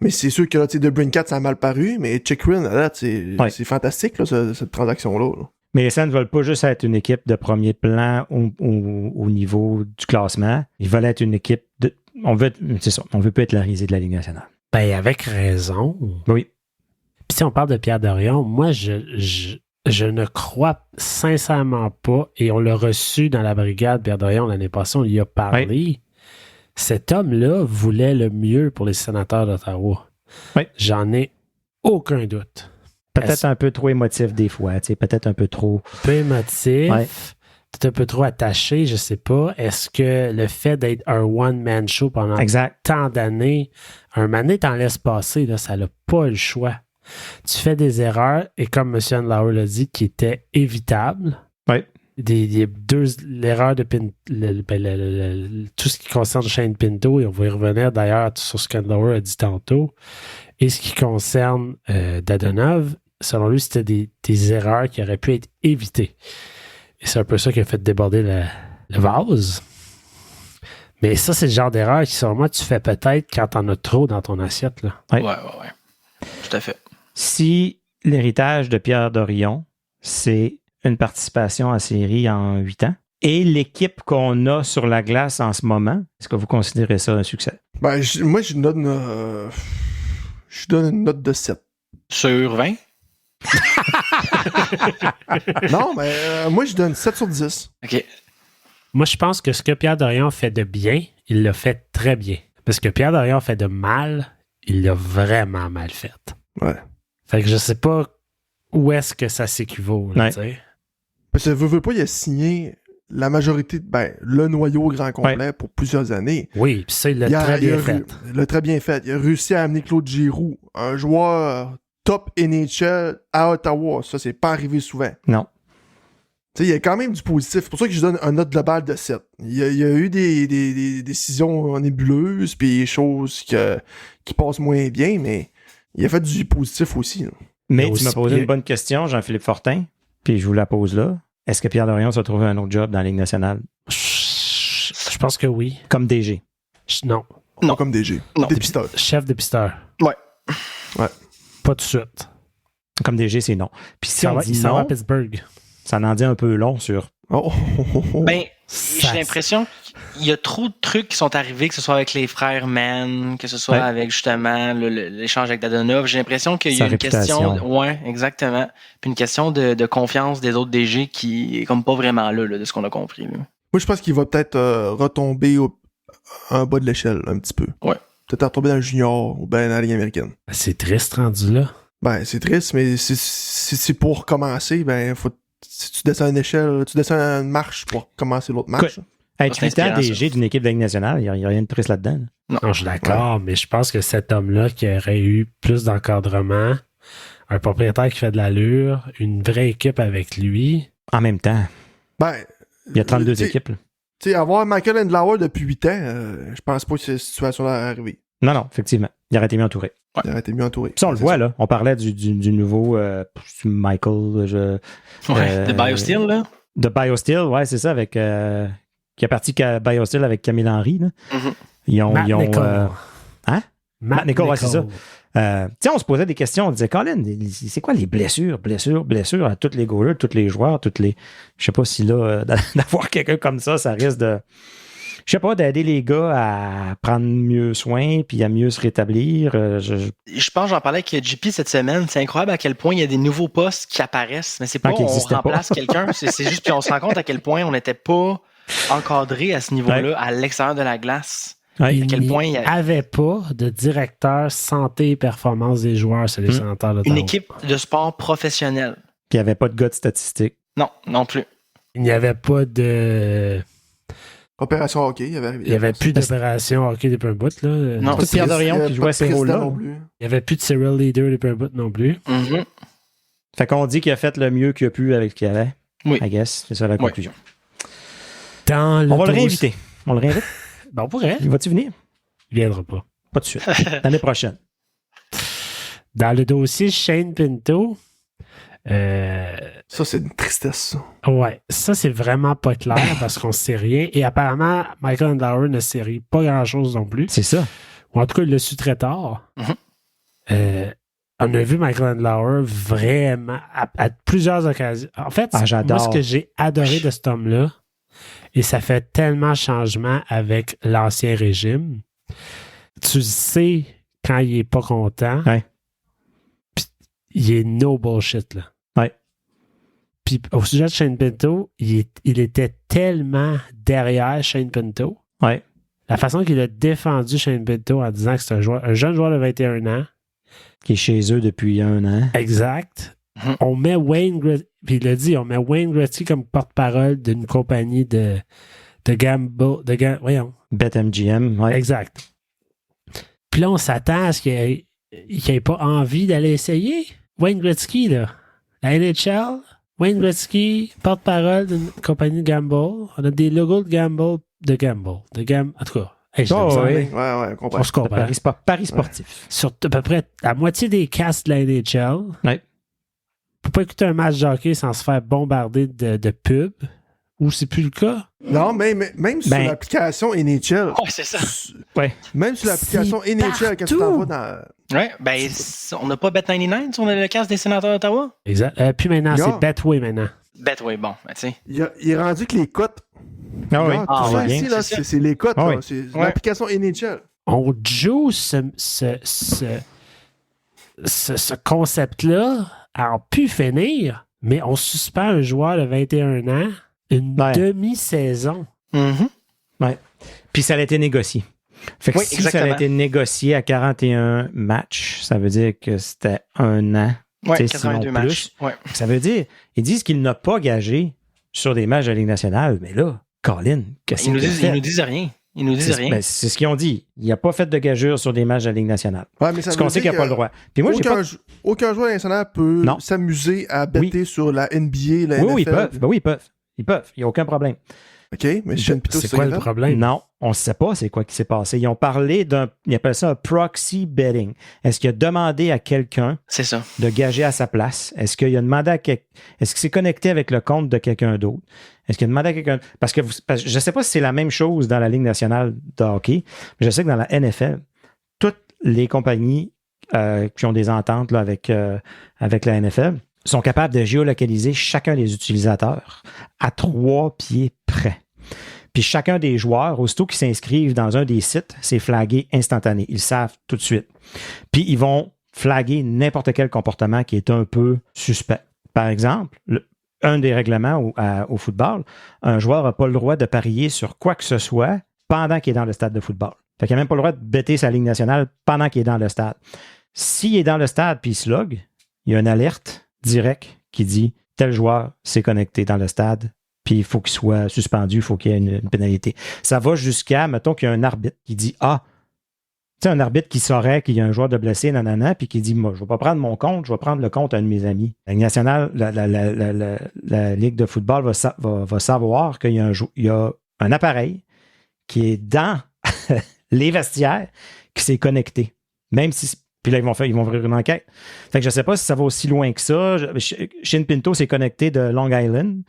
Mais c'est sûr que là, DeBrincat, ça a mal paru, mais Checkrin, là, c'est fantastique, là, cette transaction-là. Là. Mais les Sens ne veulent pas juste être une équipe de premier plan au niveau du classement. Ils veulent être une équipe de... On veut pas être la risée de la Ligue nationale. Ben, avec raison. Oui. Puis si on parle de Pierre Dorion, moi, je Je ne crois sincèrement pas, et on l'a reçu dans la brigade Pierre Dorion l'année passée, on lui a parlé. Oui. Cet homme-là voulait le mieux pour les sénateurs d'Ottawa. Oui. J'en ai aucun doute. Peut-être un peu trop émotif des fois, peut-être un peu trop... Peu émotif, peut-être un peu trop attaché, je sais pas. Est-ce que le fait d'être un one-man show pendant tant d'années, un moment donné t'en laisses passer, là, ça n'a pas le choix. Tu fais des erreurs, et comme M. Andlauer l'a dit, qui étaient évitables. Oui. L'erreur de tout ce qui concerne Shane Pinto, et on va y revenir d'ailleurs sur ce qu'Andlauer a dit tantôt, et ce qui concerne Dadonov, selon lui, c'était des erreurs qui auraient pu être évitées. Et c'est un peu ça qui a fait déborder le vase. Mais ça, c'est le genre d'erreur qui, selon moi, tu fais peut-être quand t'en as trop dans ton assiette. Là. Ouais. Tout à fait. Si l'héritage de Pierre Dorion, c'est une participation en série en 8 ans, et l'équipe qu'on a sur la glace en ce moment, est-ce que vous considérez ça un succès? Ben, moi, je donne une note de 7. Sur 20? Non, mais moi, je donne 7 sur 10. OK. Moi, je pense que ce que Pierre Dorion fait de bien, il l'a fait très bien. Parce que Pierre Dorion fait de mal, il l'a vraiment mal fait. Ouais. Fait que je sais pas où est-ce que ça s'équivaut. Là, parce que veut pas, il a signé la majorité, le noyau au grand complet pour plusieurs années. Oui, puis ça, il l'a très bien fait. Il l'a très bien fait. Il a réussi à amener Claude Giroux, un joueur top NHL à Ottawa. Ça, c'est pas arrivé souvent. Non. Tu sais, il y a quand même du positif. C'est pour ça que je donne un note globale de 7. Il y a eu des décisions nébuleuses, puis des choses qui passent moins bien, mais il a fait du positif aussi. Là. Mais tu m'as posé une bonne question, Jean-Philippe Fortin, puis je vous la pose là. Est-ce que Pierre Dorion s'est trouvé un autre job dans la Ligue nationale? Je pense que oui. Comme DG? Non. Pas comme DG. Non. Dépisteur. Chef dépisteur. Ouais. Pas tout de suite. Comme DG, c'est non. Puis si on dit non, non, à Pittsburgh. Ça en dit un peu long sur... Ben, j'ai l'impression qu'il y a trop de trucs qui sont arrivés, que ce soit avec les frères Mann, que ce soit avec justement l'échange avec Dadonov. J'ai l'impression qu'il y a une question... Ouais, exactement. Puis une question de confiance des autres DG qui est comme pas vraiment là de ce qu'on a compris. Là. Moi, je pense qu'il va peut-être retomber en bas de l'échelle un petit peu. Ouais. Peut-être retomber dans le junior ou bien dans la Ligue américaine. C'est triste rendu là. Ben, c'est triste, mais c'est pour commencer, si tu descends une échelle, tu descends une marche pour commencer l'autre marche. Être 8 ans DG d'une équipe de Ligue nationale, il n'y a rien de triste là-dedans. Non, je suis d'accord, mais je pense que cet homme-là qui aurait eu plus d'encadrement, un propriétaire qui fait de l'allure, une vraie équipe avec lui. En même temps, il y a 32 équipes. Tu sais, avoir Michael Andlauer depuis 8 ans, je pense pas que cette situation-là arriver. Non, effectivement. Il aurait été mieux entouré. Ouais. Il aurait été mieux entouré. Puis on le voit, là. On parlait du nouveau Michael. De BioSteel, là. De BioSteel, ouais, c'est ça, avec qui a parti BioSteel avec Camille Henry. Là. Mm-hmm. Ils ont Nichol. Matt Nichol, ouais, c'est ça. On se posait des questions. On disait, Colin, c'est quoi les blessures à tous les goalers, tous les joueurs, Je sais pas si là, d'avoir quelqu'un comme ça risque de. Je sais pas, d'aider les gars à prendre mieux soin puis à mieux se rétablir. Je pense, j'en parlais avec JP cette semaine. C'est incroyable à quel point il y a des nouveaux postes qui apparaissent, mais c'est pas on remplace quelqu'un. C'est juste puis on se rend compte à quel point on n'était pas encadré à ce niveau-là, à l'extérieur de la glace. Ouais, à quel point il n'y avait pas de directeur santé et performance des joueurs sur les sénateurs d'Ottawa. Une équipe de sport professionnel. Puis il n'y avait pas de gars de statistiques. Non plus. Il n'y avait pas de... Opération hockey, il n'y avait plus d'opération hockey depuis un bout. Là. Non, c'est Pierre Dorion qui jouait ces rôles-là. Il n'y avait plus de serial leader depuis un bout non plus. Mm-hmm. Fait qu'on dit qu'il a fait le mieux qu'il a pu avec ce qu'il y avait. Oui. I guess. C'est ça la conclusion. On va le réinviter. On le réinvite. Ben, on pourrait. Il va-tu venir? Il ne viendra pas. Pas de suite. L'année prochaine. Dans le dossier Shane Pinto... ça, c'est une tristesse, ça. Ouais, ça, c'est vraiment pas clair parce qu'on ne sait rien. Et apparemment, Michael Andlauer ne sait pas grand-chose non plus. C'est ça. Ou en tout cas, il l'a su très tard. Mm-hmm. On a vu Michael Andlauer vraiment à plusieurs occasions. En fait, moi, ce que j'ai adoré de cet homme-là, et ça fait tellement changement avec l'ancien régime, tu sais quand il est pas content, ouais. il est no bullshit, là. Ouais. Puis au sujet de Shane Pinto, il était tellement derrière Shane Pinto. Ouais. La façon qu'il a défendu Shane Pinto en disant que c'est un jeune joueur de 21 ans. Qui est chez eux depuis 1 an. Exact. On met Wayne Gretzky, puis il a dit, on met Wayne Gretzky comme porte-parole d'une compagnie de gamble, voyons. BetMGM, ouais. Exact. Puis là, on s'attend à ce qu'il n'ait pas envie d'aller essayer. Wayne Gretzky, là. La NHL, Wayne Gretzky, porte-parole d'une compagnie de gamble. On a des logos de gamble. En tout cas, hey, oui. Ouais, on se comprend. Paris sportif. Sur à peu près la moitié des castes de la NHL. Ouais. On peut pas écouter un match de hockey sans se faire bombarder de pubs. Ou c'est plus le cas? Non, mais même sur l'application NHL. Ouais, c'est ça. Ouais. Même sur l'application NHL, quand tu t'en vas dans. Ouais, on n'a pas Bet99 sur le casque des sénateurs d'Ottawa? Exact. Puis maintenant, c'est Betway maintenant. Betway, bon, tu sais. Il est rendu que les cotes. Ah oui. Tout ça ici, là, c'est les cotes. Ah, là. C'est l'application NHL. On joue ce concept-là à en pu finir, mais on suspend un joueur de 21 ans une demi-saison. Mm-hmm. Ouais. Puis ça a été négocié. Fait que si ça a été négocié à 41 matchs, ça veut dire que c'était 1 an. Oui, 82 matchs. Ouais. Ça veut dire, ils disent qu'il n'a pas gagé sur des matchs de la Ligue nationale, mais là, Colin, qu'est-ce qu'il fait? Ils nous disent rien. Ils nous disent rien. Ben, c'est ce qu'ils ont dit. Il n'a pas fait de gageure sur des matchs de la Ligue nationale. Ouais, mais ça parce qu'on sait qu'il n'a pas le droit. Puis moi, aucun joueur national peut s'amuser à bêter sur la NBA, la NFL. Oui, ils peuvent. Ben oui, ils peuvent. Ils peuvent. Il n'y a aucun problème. OK, mais c'est quoi le problème? Non, on ne sait pas c'est quoi qui s'est passé. Ils ont parlé ils appellent ça un proxy betting. Est-ce qu'il a demandé à quelqu'un de gager à sa place? Est-ce qu'il a demandé est-ce qu'il s'est connecté avec le compte de quelqu'un d'autre? Est-ce qu'il a demandé à quelqu'un... Parce que je ne sais pas si c'est la même chose dans la Ligue nationale de hockey, mais je sais que dans la NFL, toutes les compagnies qui ont des ententes là, avec la NFL sont capables de géolocaliser chacun des utilisateurs à 3 pieds près. Puis chacun des joueurs, aussitôt qu'ils s'inscrivent dans un des sites, c'est flagué instantané. Ils savent tout de suite. Puis ils vont flaguer n'importe quel comportement qui est un peu suspect. Par exemple, un des règlements au football, un joueur n'a pas le droit de parier sur quoi que ce soit pendant qu'il est dans le stade de football. Fait qu'il n'a même pas le droit de bêter sa Ligue nationale pendant qu'il est dans le stade. S'il est dans le stade puis il se log, il y a une alerte direct qui dit tel joueur s'est connecté dans le stade, puis il faut qu'il soit suspendu, il faut qu'il y ait une pénalité. Ça va jusqu'à, mettons qu'il y a un arbitre qui dit tu sais, un arbitre qui saurait qu'il y a un joueur de blessé, nanana, puis qui dit moi, je ne vais pas prendre mon compte, je vais prendre le compte d'un de mes amis. La Ligue nationale, la Ligue de football va savoir qu'il y a un appareil qui est dans les vestiaires qui s'est connecté. Même si. Puis là, ils vont ouvrir une enquête. Fait que je ne sais pas si ça va aussi loin que ça. Shane Pinto s'est connecté de Long Island.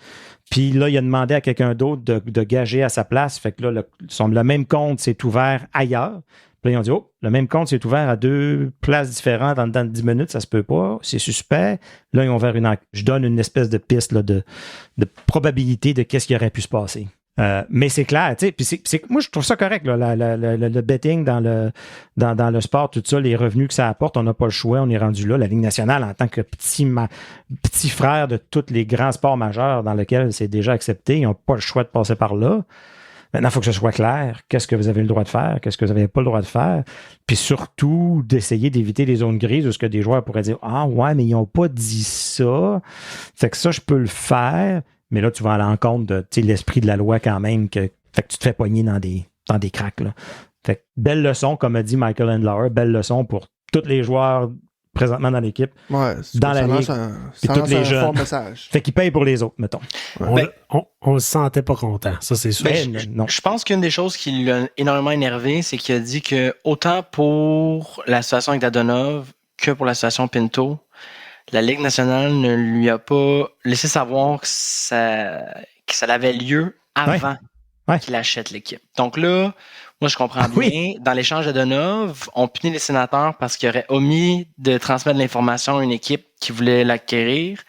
Puis là, il a demandé à quelqu'un d'autre de gager à sa place. Fait que là, le même compte s'est ouvert ailleurs. Puis là, ils ont dit, le même compte s'est ouvert à 2 places différentes dans 10 minutes. Ça se peut pas. C'est suspect. Là, ils ont ouvert une enquête. Je donne une espèce de piste là, de probabilité de qu'est-ce qui aurait pu se passer. Mais c'est clair, tu sais. Puis moi, je trouve ça correct, là, le betting dans le sport, tout ça, les revenus que ça apporte, on n'a pas le choix, on est rendu là. La Ligue nationale, en tant que petit frère de tous les grands sports majeurs dans lesquels c'est déjà accepté, ils n'ont pas le choix de passer par là. Maintenant, il faut que ce soit clair. Qu'est-ce que vous avez le droit de faire? Qu'est-ce que vous n'avez pas le droit de faire? Puis surtout, d'essayer d'éviter les zones grises où ce que des joueurs pourraient dire « Ah ouais, mais ils n'ont pas dit ça. Fait que ça, je peux le faire. » Mais là, tu vas à l'encontre de l'esprit de la loi quand même, fait que tu te fais pogner dans des cracks. Là. Fait que belle leçon, comme a dit Michael Andlauer, belle leçon pour tous les joueurs présentement dans l'équipe, dans la ligue, puis tous les jeunes. Fait qu'ils payent pour les autres, mettons. Ouais. On le sentait pas content, ça c'est sûr. Non. Je pense qu'une des choses qui l'a énormément énervé, c'est qu'il a dit que autant pour la situation avec Dadonov que pour la situation Pinto, la Ligue nationale ne lui a pas laissé savoir que ça avait lieu avant qu'il achète l'équipe. Donc là, moi, je comprends bien. Dans l'échange de Dadonov, on punit les sénateurs parce qu'ils auraient omis de transmettre l'information à une équipe qui voulait l'acquérir.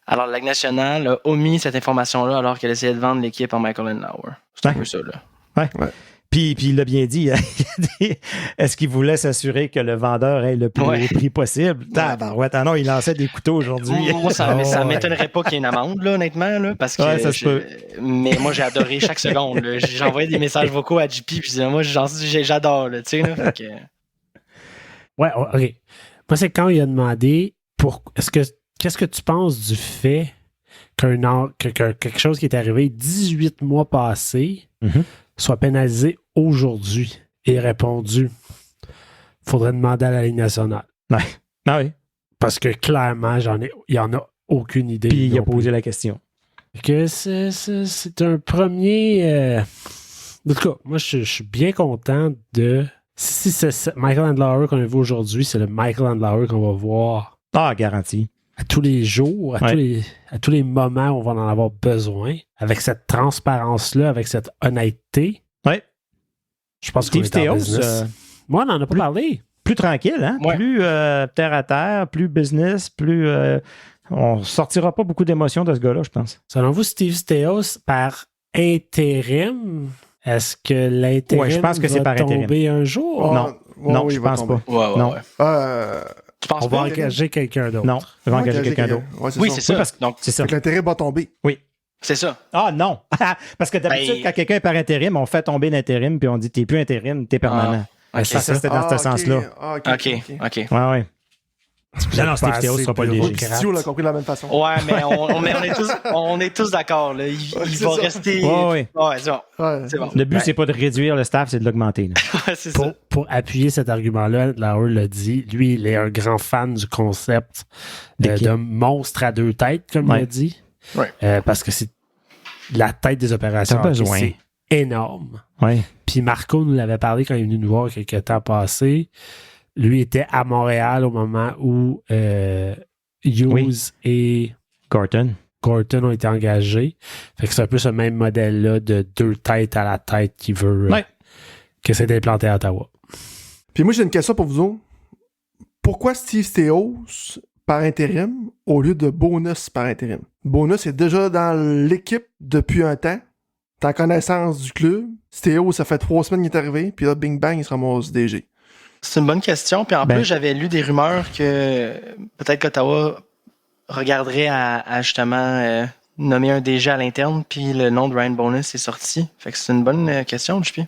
Alors, la Ligue nationale a omis cette information-là alors qu'elle essayait de vendre l'équipe à Michael Andlauer. C'est un peu ça, là. Ouais. Puis il l'a bien dit. Est-ce qu'il voulait s'assurer que le vendeur ait le plus haut prix possible? Tabarouette, non, il lançait des couteaux aujourd'hui. Moi, ça m'étonnerait pas qu'il y ait une amende, là, honnêtement, là, parce que mais moi, j'ai adoré chaque seconde. Là. J'envoyais des messages vocaux à JP, puis je disais, moi, j'adore, là, tu sais. Là, fait que... Ouais, OK. Moi, c'est quand il a demandé qu'est-ce que tu penses du fait que quelque chose qui est arrivé 18 mois passés soit pénalisé aujourd'hui? Et il a répondu, faudrait demander à la Ligue nationale. Ouais. Ah oui. Parce que clairement, il n'y en a aucune idée. Puis il a posé la question. Que c'est un premier... En tout cas, moi, je suis bien content de... Si c'est Michael Andlauer qu'on a vu aujourd'hui, c'est le Michael Andlauer qu'on va voir. Ah, garanti. À tous les jours, à tous les moments où on va en avoir besoin, avec cette transparence-là, avec cette honnêteté. Ouais. Je pense qu'on est en business. Moi, on n'en a pas parlé. Plus tranquille, hein? Ouais. Plus terre à terre, plus business, plus... on sortira pas beaucoup d'émotions de ce gars-là, je pense. Selon vous, Steve Stéos, par intérim, est-ce que l'intérim je pense que c'est par tomber un jour? Non, je pense pas. Ouais. Tu penses On va pas? engager quelqu'un d'autre. Non, on va engager quelqu'un d'autre. Ouais, Oui, c'est ça. Donc, C'est ça. Fait que l'intérêt va tomber. Oui. c'est ça. Ah non! Parce que d'habitude, quand quelqu'un est par intérim, on fait tomber l'intérim puis on dit t'es plus intérim, t'es permanent. Ok. Ça, c'était dans ce sens-là. OK. Ouais. Non, Steve Pas Théo assez sera pas le DG. bureaucrate. Studio l'a compris de la même façon. Ouais, mais on est tous d'accord. Là. Il c'est va ça. rester... Ouais. Ouais, c'est bon. Ouais. C'est bon. Le but, c'est pas de réduire le staff, c'est de l'augmenter. Là. Ouais, c'est ça. Pour appuyer cet argument-là, Lauer l'a dit, lui, il est un grand fan du concept de monstre à deux têtes, comme il a dit. Ouais. Parce que c'est la tête des opérations. T'as besoin. C'est énorme. Ouais. Puis Marco nous l'avait parlé quand il est venu nous voir quelques temps passé. Lui était à Montréal au moment où Hughes et Gorton ont été engagés. Fait que c'est un peu ce même modèle-là de deux têtes à la tête qui veut qui essaie d'implanter à Ottawa. Puis moi, j'ai une question pour vous autres. Pourquoi Steve Stéos par intérim au lieu de Bonus par intérim? Bonus est déjà dans l'équipe depuis un temps. T'es en connaissance du club. Stéos, ça fait 3 semaines qu'il est arrivé. Puis là, bing bang, il se ramasse DG. C'est une bonne question. Puis en plus, j'avais lu des rumeurs que peut-être qu'Ottawa regarderait à justement nommer un DG à l'interne, puis le nom de Ryan Bonus est sorti. Fait que c'est une bonne question, JP.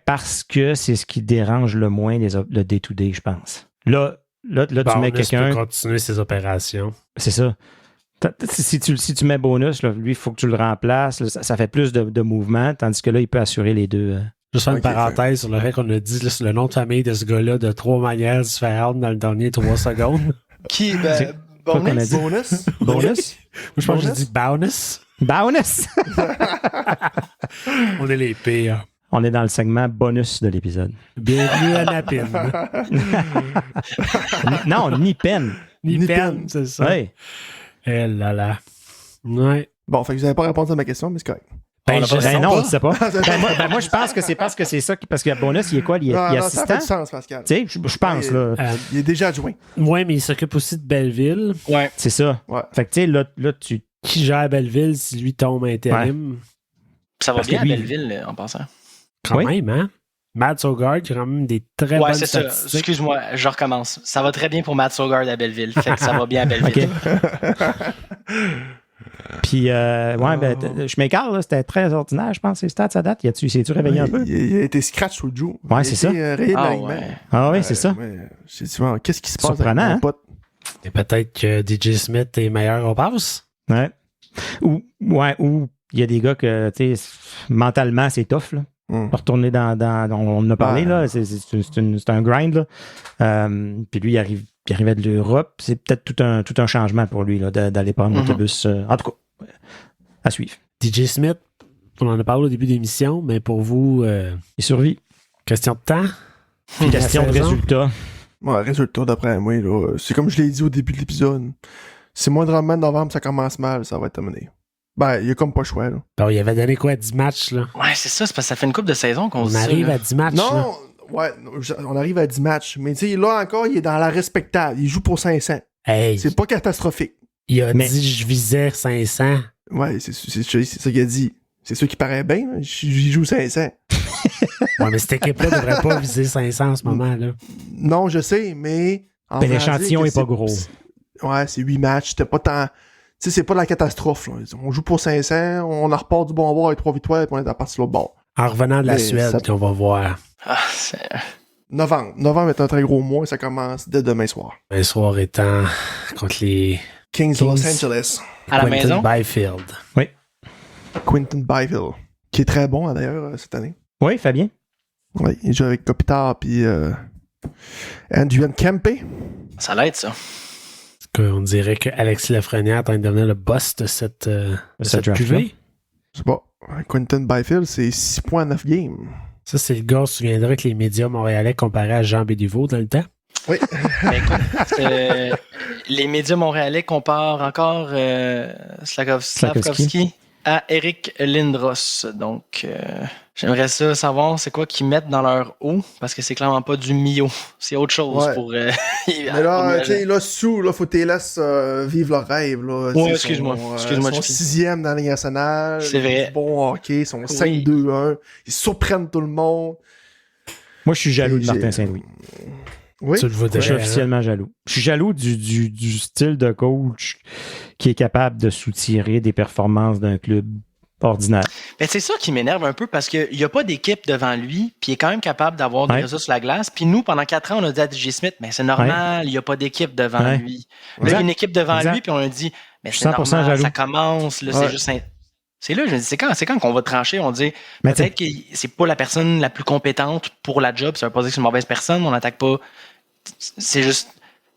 Parce que c'est ce qui dérange le moins le day-to-day, je pense. Là, tu mets quelqu'un... peut continuer ses opérations. C'est ça. Si tu mets Bonus, là, lui, il faut que tu le remplaces. Là, ça fait plus de mouvement, tandis que là, il peut assurer les deux... Juste faire une parenthèse sur le fait qu'on a dit là, le nom de famille de ce gars-là de 3 manières différentes dans le dernier 3 secondes. Qui? Bonus? Bonus? Moi, je pense que j'ai dit Bonus. Bonus? On est les pires. On est dans le segment bonus de l'épisode. Bienvenue à Napin. Non, ni peine. Ni peine, c'est ça. Ouais. Eh là là. Ouais. Bon, fait que vous n'avez pas répondu à ma question, mais c'est correct. Non, on ne sait pas. Moi, je pense que c'est parce que c'est ça. Parce que Bonus, il est quoi? Il est assistant? Ça fait du sens, Pascal. Tu sais, je pense, là. Il est déjà adjoint. Ouais, mais il s'occupe aussi de Belleville. Ouais. C'est ça. Ouais. Fait que, tu sais, là, tu... Qui gère Belleville si lui tombe intérim? Ça va Parce bien que lui- à Belleville, en passant. Quand Oui. même, hein? Matt Sogard, qui a quand même des très Ouais, bonnes c'est ça. statistiques. Excuse-moi, je recommence. Ça va très bien pour Matt Sogard à Belleville. Fait que ça va bien à Belleville. Puis, Schmeichel, là, c'était très ordinaire, je pense, ses stats à date. C'est-tu réveillé un peu? Il a été scratch sur le jour. Ouais, c'est ça. Rayé de Ah l'alignement. ouais. Ah oui, c'est ça. J'ai dit, qu'est-ce qui se passe Surprenant, avec mon hein? pote? Et peut-être que DJ Smith est meilleur au passe. Ouais. Ou il y a des gars que, tu sais, mentalement, c'est tough, là. Retourner dans on en a parlé, là, c'est un grind, là. Puis lui, il arrivait de l'Europe. C'est peut-être tout un changement pour lui, là, d'aller prendre l'autobus. En tout cas, à suivre. DJ Smith, on en a parlé au début de l'émission, mais pour vous, Il survit. question de temps? Question de La saison? résultat. Ouais, résultat, d'après moi, là, c'est comme je l'ai dit au début de l'épisode. Si moindrement de novembre, ça commence mal, ça va être terminé. Ben, il y a comme pas le choix, là. Alors, il avait donné quoi, 10 matchs, là? Ouais, c'est ça. C'est parce que ça fait une couple de saisons qu'on On se dit ça, arrive là. à 10 matchs, là. Non, ouais, on arrive à 10 matchs. Mais tu sais, là encore, il est dans la respectable. Il joue pour 500. Hey, C'est pas catastrophique. il a Mais- dit je visais 500. Ouais, c'est ça qu'il a dit. C'est ça qui paraît bien, là. Il joue 500. Ouais, mais cette équipe-là ne devrait pas viser 500 en ce moment, là. Non, je sais, mais... Ben, l'échantillon est pas gros. Ouais, c'est 8 matchs. C'était pas tant... Tu sais, c'est pas de la catastrophe, là. On joue pour 500, on en repart du bon bord avec 3 victoires, puis on est à partir de l'autre bord. En revenant de la Mais Suède, ça- qu'on va voir. Ah, c'est... Novembre. Novembre est un très gros mois et ça commence dès demain soir. Un soir étant contre les Kings de Los Angeles. À la maison? Byfield. Quentin Byfield, qui est très bon, d'ailleurs, cette année. Oui, Fabien? Oui, il joue avec Kopitar puis Andrew Kempe. Ça l'aide, ça. On dirait que Alexis Lafrenière est en train de devenir le boss de cette draft-là. cuvée. Je sais pas. Quentin Byfield, c'est 6 points à 9 games. Ça, c'est le gars, tu te souviendras que les médias montréalais comparaient à Jean Béliveau dans le temps. Oui. Mais écoute, les médias montréalais comparent encore Slavkovski à Eric Lindros. Donc, j'aimerais ça savoir c'est quoi qu'ils mettent dans leur eau, parce que c'est clairement pas du Mio. C'est autre chose Ouais. pour... Mais là, tu sais, là, sous, là, faut que tu les laisses vivre leur rêve, là. Ouais, Tu sais, excuse-moi, Ils sont Chippy. 6e dans la Ligue nationale. C'est vrai. Ils jouent bon hockey, ils sont 5-2-1. Ils surprennent tout le monde. Moi, je suis jaloux de J'ai- Martin Saint-Louis. Oui. Tu le voudrais, Je suis hein? officiellement jaloux. Je suis jaloux du style de coach qui est capable de soutirer des performances d'un club ordinaire. Ben, c'est ça qui m'énerve un peu, parce qu'il n'y a pas d'équipe devant lui, puis il est quand même capable d'avoir des Ouais. résultats sur la glace. Puis nous, pendant 4 ans, on a dit à DJ Smith, mais c'est normal, il n'y a pas d'équipe devant Ouais. lui. Là, il y a Exact. une équipe devant Exact. lui, puis on a dit, mais Je suis c'est 100% normal, jaloux. ça commence, là, Ouais. c'est juste... C'est là, je me dis, c'est quand qu'on va trancher, on dit, Mais peut-être que c'est pas la personne la plus compétente pour la job, ça veut pas dire que c'est une mauvaise personne, on n'attaque pas... C'est juste...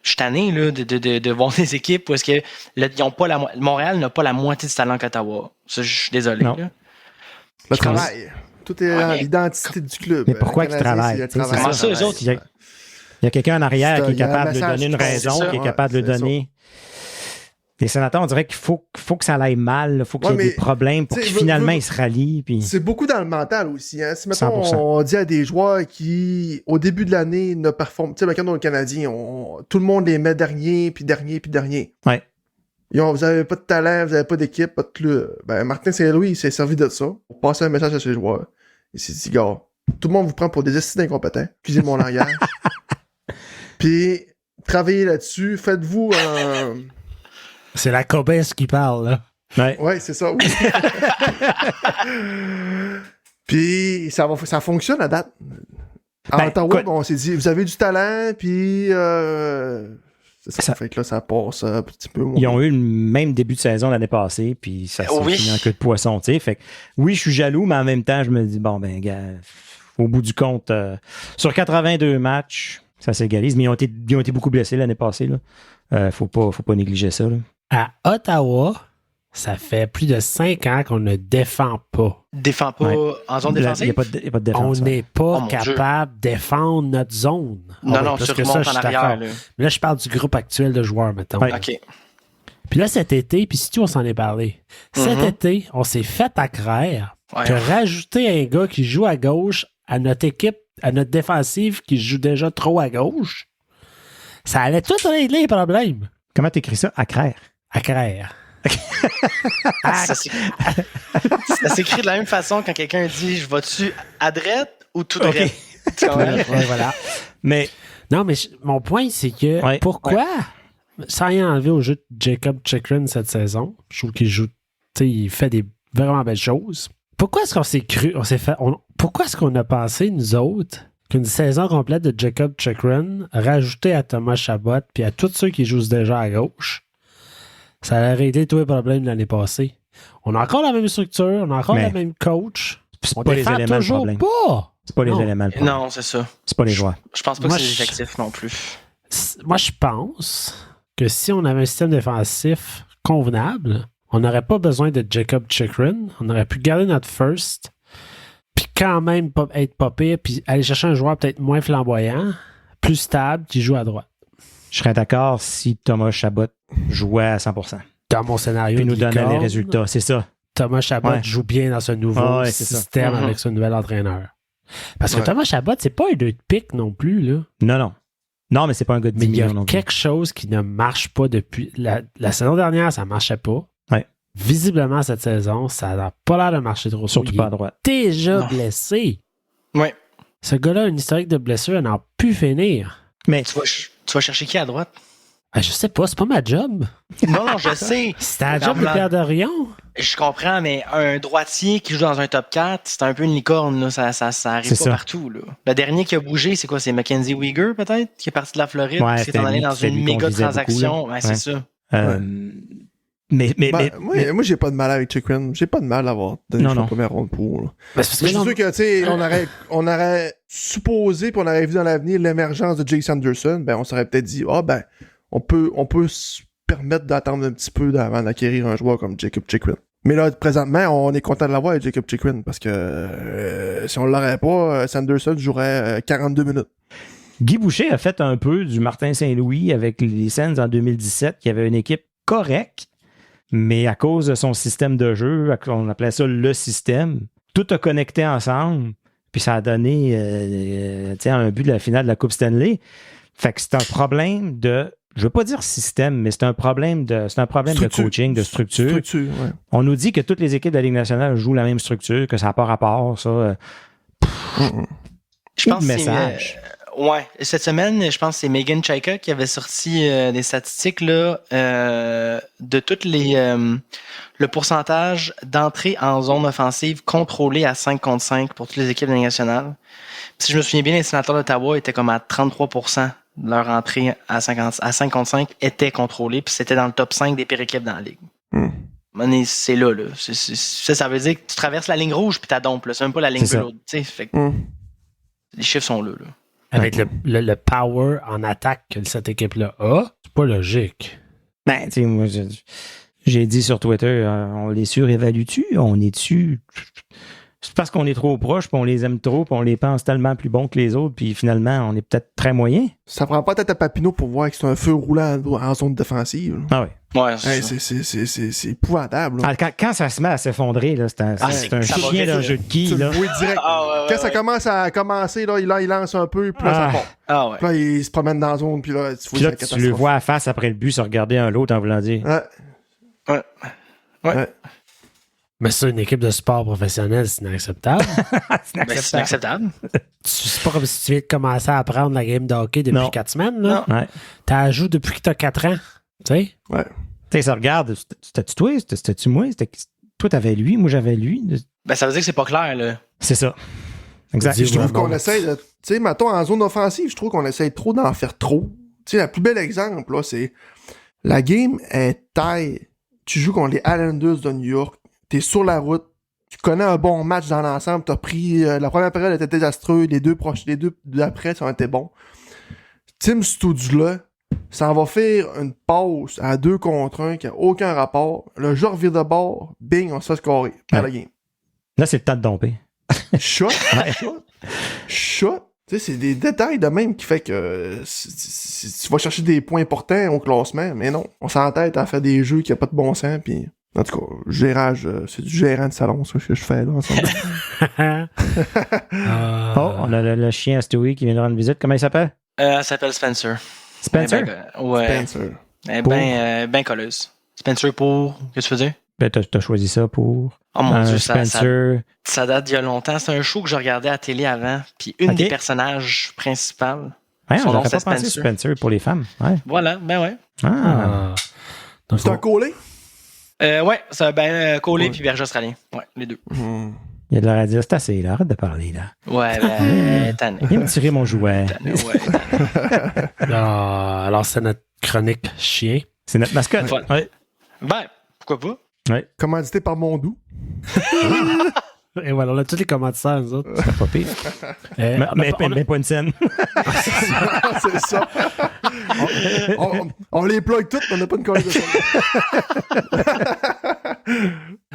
Je suis tanné là, de voir des équipes où est-ce que ils ont pas Montréal n'a pas la moitié du talent qu'Ottawa. Ça, je suis désolé. Non. Là. Le Je pense- travail. Tout est Ouais, dans mais- l'identité du club. Mais pourquoi Le qu'ils Canadien, travaillent, c'est le tu sais, c'est travail. ça, eux autres, Il y a quelqu'un en arrière qui est Il y a un capable de message donner une qui raison, passe, qui est ouais, capable de c'est donner. Les sénateurs, on dirait qu'il faut que ça aille mal, il faut qu'il y ait Ouais, des mais, problèmes pour tu sais, que finalement veux- ils se rallient. Puis... C'est beaucoup dans le mental aussi. Hein. Si mettons, 100%. on dit à des joueurs qui, au début de l'année, ne performent... Tu sais, quand on est Canadien, tout le monde les met dernier, puis dernier, puis dernier. Ouais. Vous avez pas de talent, vous avez pas d'équipe, pas de club. Ben, Martin Saint-Louis, il s'est servi de ça pour passer un message à ses joueurs. Il s'est dit, gars, tout le monde vous prend pour des estis incompétents. Excusez mon langage. Puis, travaillez là-dessus. Faites-vous un... C'est la Cobesse qui parle, là. Ouais. Ouais, c'est ça, oui. Puis, ça fonctionne à date. À Ben, Ottawa, écoute- on s'est dit, vous avez du talent, puis... c'est ça. Ça- Fait que là, ça passe un petit peu moins. Ils ont eu le même début de saison l'année passée, puis ça s'est Oui. fini en queue de poisson, tu sais. Fait que oui, je suis jaloux, mais en même temps, je me dis, bon, ben, gars, au bout du compte, sur 82 matchs, ça s'égalise, mais ils ont été beaucoup blessés l'année passée, là. Faut pas négliger ça, là. À Ottawa, ça fait plus de 5 ans qu'on ne défend pas. Défend pas Ouais. en zone Il n'y défensive. a pas de défense. On ouais. n'est pas Oh, mon capable de défendre notre zone. Non, Ah, non, parce tu que remontes je en suis arrière. d'accord. Là. Mais là, je parle du groupe actuel de joueurs, mettons. Ouais. OK. Puis là, cet été, puis si tu on s'en est parlé, cet Mhm. été, on s'est fait accraire Ouais. que rajouter un gars qui joue à gauche à notre équipe, à notre défensive qui joue déjà trop à gauche, ça allait tout régler les problèmes. Comment t'écris ça? Accraire. Accraire. Ça s'écrit de la même façon quand quelqu'un dit je vais-tu à droite ou tout droit. OK. Tu comprends? Ouais, voilà. Mais Non, mais mon point, c'est que Ouais, pourquoi, sans rien enlever au jeu de Jacob Chikrin cette saison, je trouve qu'il joue, tu sais, il fait des vraiment belles choses. Pourquoi est-ce qu'on s'est cru, pourquoi est-ce qu'on a pensé, nous autres, qu'une saison complète de Jacob Chikrin, rajoutée à Thomas Chabot, puis à tous ceux qui jouent déjà à gauche, ça allait régler tous les problèmes de l'année passée? On a encore la même structure, on a encore Mais le même coach. c'est On pas les défend éléments le toujours problème. pas. C'est pas les Non. éléments le problème. Non, c'est ça. C'est pas les joueurs. Je pense pas Moi, que c'est je- effectif non plus. Moi, je pense que si on avait un système défensif convenable, on n'aurait pas besoin de Jacob Chikrin. On aurait pu garder notre first, puis quand même être pas pire, puis aller chercher un joueur peut-être moins flamboyant, plus stable, qui joue à droite. Je serais d'accord si Thomas Chabot jouait à 100%. Dans mon scénario, Puis nous donnait les licorne, résultats. C'est ça. Thomas Chabot Ouais. joue bien dans ce nouveau Ah ouais, c'est ça. système Mhm. avec ce nouvel entraîneur. Parce que Ouais. Thomas Chabot, c'est pas un 2 de pique non plus, là. Non, non. Non, mais c'est pas un gars de 10 Mais il y a millions non plus. quelque chose qui ne marche pas depuis. La saison dernière, ça marchait pas. Ouais. Visiblement, cette saison, ça n'a pas l'air de marcher trop. Surtout Il pas à est droite. déjà Non. blessé. Ouais. Ce gars-là a une historique de blessure à n'en plus finir. Mais Tu vas chercher qui à droite? Ah, je sais pas, c'est pas ma job. Non, je sais. C'était la job de Pierre Dorion. Je comprends, mais un droitier qui joue dans un top 4, c'est un peu une licorne, là. Ça arrive C'est pas ça. partout, là. Le dernier qui a bougé, c'est quoi? C'est Mackenzie Weegar, peut-être? Qui est parti de la Floride, Ouais, qui s'est en allé dans c'était une lui qu'on méga visait transaction. beaucoup, là. Ouais, c'est ça. mais Moi, j'ai pas de mal avec Chikrin. J'ai pas de mal à avoir donné Non, la non. première ronde pour. Là. Mais c'est parce Mais que je suis sûr que, tu sais, on aurait supposé puis on aurait vu dans l'avenir l'émergence de Jake Sanderson. Ben, on s'aurait peut-être dit, on peut se permettre d'attendre un petit peu avant d'acquérir un joueur comme Jacob Chikrin. Mais là, présentement, on est content de l'avoir, Jacob Chikrin, parce que si on l'aurait pas, Sanderson jouerait 42 minutes. Guy Boucher a fait un peu du Martin Saint-Louis avec les Sens en 2017, qui avait une équipe correcte, mais à cause de son système de jeu, on appelait ça le système, tout a connecté ensemble, puis ça a donné un but de la finale de la Coupe Stanley. Fait que c'est un problème de, je veux pas dire système, mais c'est un problème de coaching, de structure. Ouais. On nous dit que toutes les équipes de la Ligue nationale jouent la même structure, que ça n'a pas rapport, ça. Je pense que message. Ouais, cette semaine, je pense que c'est Megan Chaika qui avait sorti des statistiques là, de toutes les le pourcentage d'entrée en zone offensive contrôlée à 5 contre 5 pour toutes les équipes de la Ligue nationale. Puis, si je me souviens bien, les Sénateurs d'Ottawa étaient comme à 33% de leur entrée à 5 contre 5 était contrôlée, puis c'était dans le top 5 des pires équipes dans la Ligue. C'est là. Ça veut dire que tu traverses la ligne rouge puis t'as dompe, là. C'est même pas la ligne bleue. Fait que les chiffres sont là. avec le power en attaque que cette équipe-là a, c'est pas logique. Ben, tu sais, moi, j'ai dit sur Twitter, on les surévalue-tu? On est dessus. C'est parce qu'on est trop proche, puis on les aime trop, puis on les pense tellement plus bons que les autres, puis finalement, on est peut-être très moyen. Ça prend pas tête à Papineau pour voir que c'est un feu roulant en zone défensive. Là. Ah oui. Ouais, c'est épouvantable. Ah, quand ça se met à s'effondrer, là, c'est un chien d'un jeu de qui, Tu là. le vois direct. Quand ça commence à commencer, là, il lance un peu, puis là, ça part. Ah ouais. Puis là, il se promène dans la zone, puis là, Puis là, tu le vois à face après le but se regarder un l'autre en voulant dire. Ouais. Mais ça, une équipe de sport professionnel, c'est inacceptable. C'est inacceptable. C'est pas comme si tu viens de commencer à apprendre la game de hockey depuis 4 semaines. Là. Ouais. T'as joué depuis que t'as 4 ans. Tu sais? Ouais. Tu sais, ça regarde. C'était-tu toi? C'était-tu moi? Toi, t'avais lui, moi, j'avais lui. Ben, ça veut dire que c'est pas clair, là. C'est ça. Exact. Je trouve qu'on essaye de... Tu sais, mettons, en zone offensive, je trouve qu'on essaye trop d'en faire trop. Tu sais, le plus bel exemple, là, c'est... La game est taille. Tu joues contre les Islanders de New York. T'es sur la route. Tu connais un bon match dans l'ensemble. T'as pris... la première période était désastreuse. Les deux d'après, ça a été bon. Tim Stützle, ça va faire une pause à 2 contre 1 qui a aucun rapport. Le joueur vire de bord. Bing, on se fait scorer. Par la game. Là, c'est le temps de domper. Shot. Tu sais, c'est des détails de même qui fait que tu vas chercher des points importants au classement, mais non. On s'entête à faire des jeux qui n'ont pas de bon sens, puis en tout cas, gérage, c'est du gérant de salon, ça, que je fais là, ensemble. Oh, on a le chien à Stewie qui vient de rendre visite. Comment il s'appelle? Elle s'appelle Spencer. Spencer? Ouais. Spencer. Elle est bien colleuse. Spencer pour... Qu'est-ce que tu veux dire? Ben, t'as choisi ça pour... Oh mon Dieu, Spencer. Ça date d'il y a longtemps. C'est un show que je regardais à la télé avant. Puis une des personnages principales. Ouais, son on nom, n'aurait c'est pas pensé Spencer pour les femmes. Ouais. Voilà, ben ouais. C'est un collé? Ouais, c'est collé puis berger australien. Ouais, les deux. Il y a de la radio, c'est assez, là. Arrête de parler, là. Ouais, ben, tanné. Viens me tirer mon jouet. Alors, c'est notre chronique chien. C'est notre mascotte. Voilà. Ouais. Ben, pourquoi pas? Ouais. Commandité par Mondou. Et voilà, on a tous les commentaires, nous autres. C'est pas pire. Mais pas une scène. C'est ça. On les plug toutes, mais on n'a pas une collée de ça.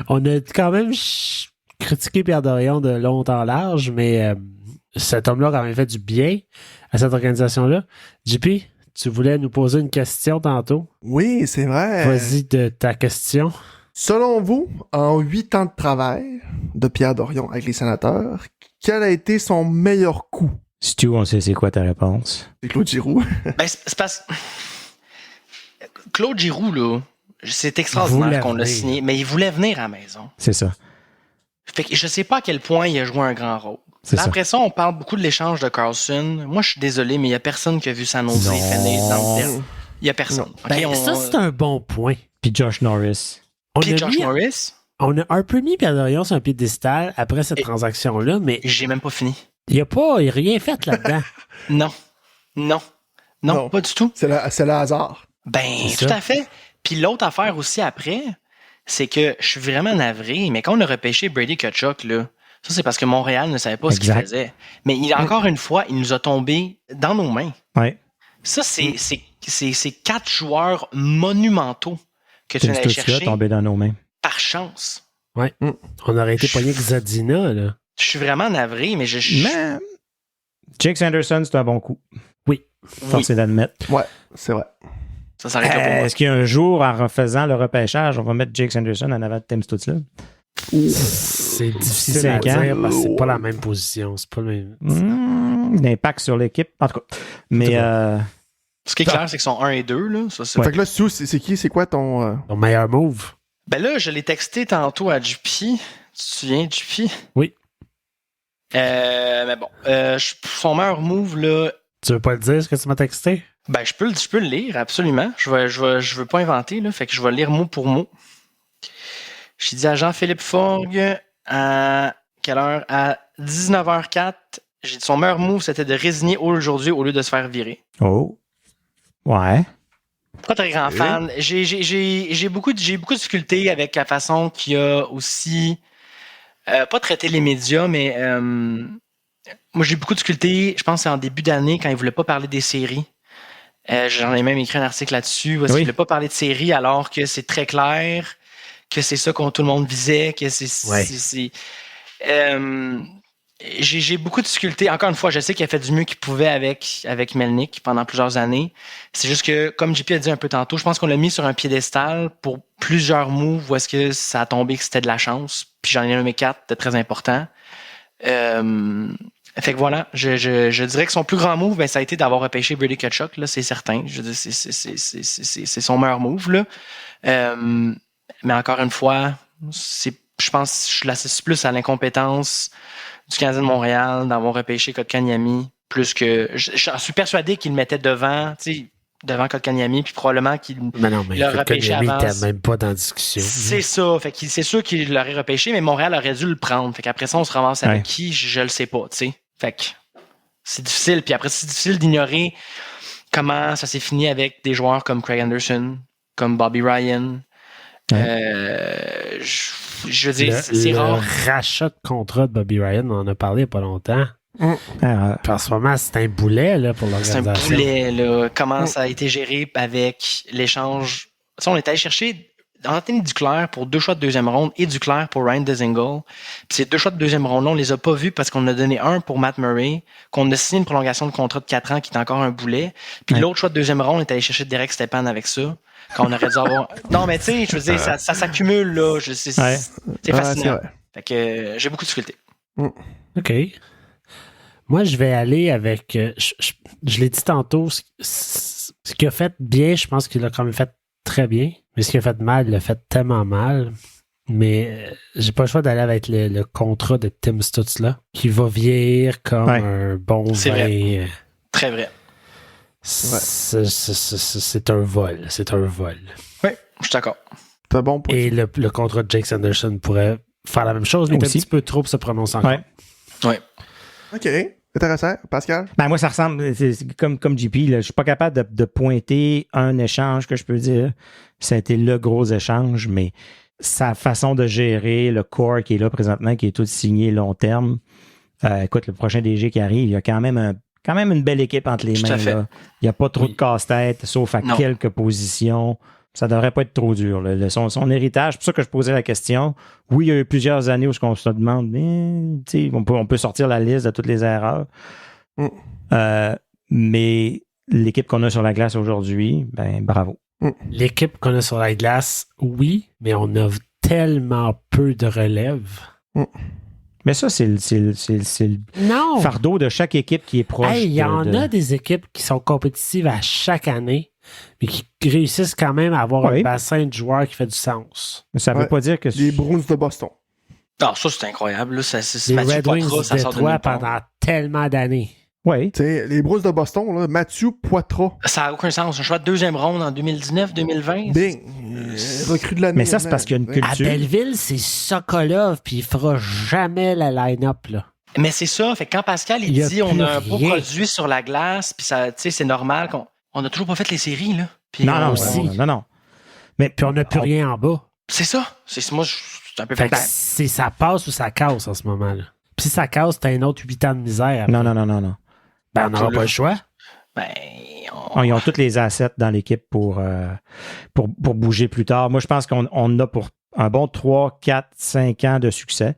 On a quand même critiqué Pierre Dorion de long en large, mais cet homme-là a quand même fait du bien à cette organisation-là. JP, tu voulais nous poser une question tantôt. Oui, c'est vrai. Vas-y de ta question. Selon vous, en 8 ans de travail de Pierre Dorion avec les Sénateurs, quel a été son meilleur coup? Stu, on sait c'est quoi ta réponse? C'est Claude Giroux. Ben, c'est parce... Claude Giroux, là, c'est extraordinaire qu'on l'a signé, mais il voulait venir à la maison. C'est ça. Fait que je sais pas à quel point il a joué un grand rôle. C'est Là, ça. après ça, on parle beaucoup de l'échange de Carlson. Moi, je suis désolé, mais il n'y a personne qui a vu San Jose Non. finir dans le terme. Il n'y a personne. OK, Ben, ça, c'est un bon point. Puis Josh Norris. Puis Josh Norris, On a un peu mis Pierre Dorion sur un piédestal après cette transaction-là, mais j'ai même pas fini. il n'a rien fait là-dedans. Non, pas du tout. C'est le hasard. Ben, C'est tout ça. à fait. Puis l'autre affaire aussi après, c'est que je suis vraiment navré, mais quand on a repêché Brady Tkachuk, là, ça c'est parce que Montréal ne savait pas ce qu'il Exact. faisait. Mais encore une fois, il nous a tombé dans nos mains. Ouais. Ça, c'est 4 joueurs monumentaux que tu Tim viens d'aller Stützle chercher tombé dans nos mains. par chance. On aurait été pogné avec Zadina, là. Je suis vraiment navré, mais Mais Jake Sanderson, c'est un bon coup. Oui. Force est d'admettre. Ouais, c'est vrai. ça s'arrête là pour moi. Est-ce qu'il y a un jour, en refaisant le repêchage, on va mettre Jake Sanderson en avant de Tim Stützle? C'est difficile à 5 ans. dire parce que c'est pas la même position. C'est pas le même. L'impact sur l'équipe. En tout cas. Mais Ce qui est clair, c'est qu'ils sont 1 et 2. Là. Ça, c'est Fait que là, Stu, c'est qui? C'est quoi ton... Ton meilleur move. Ben là, je l'ai texté tantôt à JP. Tu te souviens, JP? Oui. Mais bon, son meilleur move, là, Tu veux pas le dire, ce que tu m'as texté? ben je peux le lire, absolument. Je veux pas inventer, là, fait que je vais le lire mot pour mot. J'ai dit à Jean-Philippe Forgue à quelle heure? À 19h04. J'ai dit son meilleur move, c'était de résigner aujourd'hui au lieu de se faire virer. oh. Ouais. Pas très grand fan. J'ai beaucoup de difficultés avec la façon qu'il a aussi pas traité les médias, mais moi j'ai beaucoup de difficultés. Je pense que c'est en début d'année quand il voulait pas parler des séries. J'en ai même écrit un article là-dessus parce qu'il voulait pas parler de séries alors que c'est très clair que c'est ça qu'on tout le monde visait, que j'ai beaucoup de difficultés. Encore une fois, je sais qu'il a fait du mieux qu'il pouvait avec Melnyk pendant plusieurs années. C'est juste que, comme JP a dit un peu tantôt, je pense qu'on l'a mis sur un piédestal pour plusieurs moves où est-ce que ça a tombé que c'était de la chance. Puis j'en ai nommé 4 de très importants. Fait que voilà, je dirais que son plus grand move, ben, ça a été d'avoir repêché Brady Tkachuk, là, c'est certain. Je veux dire, c'est son meilleur move, là. Mais encore une fois, je pense que je l'associe plus à l'incompétence du Canadien de Montréal d'avoir repêché Kotkaniemi, plus que... J'en suis persuadé qu'il le mettait devant Kotkaniemi, puis probablement qu'il Mais non, mais l'a repêché Kotkaniemi avant. n'était même pas dans la discussion. C'est ça. Fait que c'est sûr qu'il l'aurait repêché, mais Montréal aurait dû le prendre. Fait qu'après ça, on se ramasse avec qui, je le sais pas, tu sais. Fait que c'est difficile. Puis après, c'est difficile d'ignorer comment ça s'est fini avec des joueurs comme Craig Anderson, comme Bobby Ryan. Je veux dire, c'est rare. Le rachat de contrat de Bobby Ryan, on en a parlé il n'y a pas longtemps. Ah, En ce moment, c'est un boulet là, pour C'est un l'organisation. boulet, là. Comment ça a été géré avec l'échange. Tu sais, on est allé chercher Anthony Duclair pour 2 choix de deuxième ronde et Duclair pour Ryan Dzingel. Puis ces 2 choix de deuxième ronde-là, on les a pas vus parce qu'on a donné un pour Matt Murray, qu'on a signé une prolongation de contrat de 4 ans qui est encore un boulet. Puis l'autre choix de deuxième ronde, on est allé chercher Derek Stepan avec ça. Quand on aurait dû avoir... Non, mais tu sais, je veux dire, ça s'accumule, là. C'est fascinant. Fait que j'ai beaucoup de difficultés. OK. Moi, je vais aller avec... je l'ai dit tantôt, ce qu'il a fait bien, je pense qu'il a quand même fait très bien. Mais ce qu'il a fait mal, il l'a fait tellement mal. Mais j'ai pas le choix d'aller avec le contrat de Tim Stützle, qui va vieillir comme un bon C'est vin. vrai. Très vrai. C'est un vol. C'est un vol. Oui, je suis d'accord. C'est un bon point. Et le contrat de Jake Sanderson pourrait faire la même chose, mais il est un petit peu trop pour se prononcer encore. Ouais. OK. Intéressant. Pascal? Ben moi, ça ressemble, c'est comme JP, là, je suis pas capable de pointer un échange que je peux dire. Ça a été le gros échange, mais sa façon de gérer le corps qui est là présentement, qui est tout signé long terme. Écoute, le prochain DG qui arrive, il y a quand même une belle équipe entre les mains. Là. Il n'y a pas trop de casse-tête, sauf à quelques positions. Ça devrait pas être trop dur. Là. Son héritage, c'est pour ça que je posais la question. Oui, il y a eu plusieurs années où on se demande, on peut sortir la liste de toutes les erreurs. Mais l'équipe qu'on a sur la glace aujourd'hui, ben bravo. L'équipe qu'on a sur la glace, oui, mais on a tellement peu de relève. Mais ça, c'est le fardeau de chaque équipe qui est proche. Il y en a des équipes qui sont compétitives à chaque année, mais qui réussissent quand même à avoir un bassin de joueurs qui fait du sens. Mais ça ne veut pas dire que... Les Bruins de Boston. Non, ça, c'est incroyable. Là, c'est Les Mathieu Red Wings Poitras, ça de sort de Détroit nulle part. pendant tellement d'années. Oui. Tu sais, les Bruins de Boston, là, Mathieu Poitras. Ça n'a aucun sens. Un choix de deuxième ronde en 2019-2020. Bing! Recrue de l'année. Mais ça, c'est parce qu'il y a une À culture. Belleville, c'est Sokolov, puis il fera jamais la line-up, là. Mais c'est ça. Fait que quand Pascal il Il y a dit on plus a un beau rien. produit sur la glace, puis ça, tu sais, c'est normal qu'on n'a toujours pas fait les séries, là. Puis Non, non, aussi. non. Mais Puis on n'a plus rien en bas. c'est ça. Moi, je suis un peu Fait que fait. c'est ça passe ou ça casse en ce moment-là. Puis si ça casse, t'as un autre 8 ans de misère. non. Ben, on n'aura pas le choix. Ben, Ils ont tous les assets dans l'équipe pour bouger plus tard. Moi, je pense qu'on a pour un bon 3, 4, 5 ans de succès,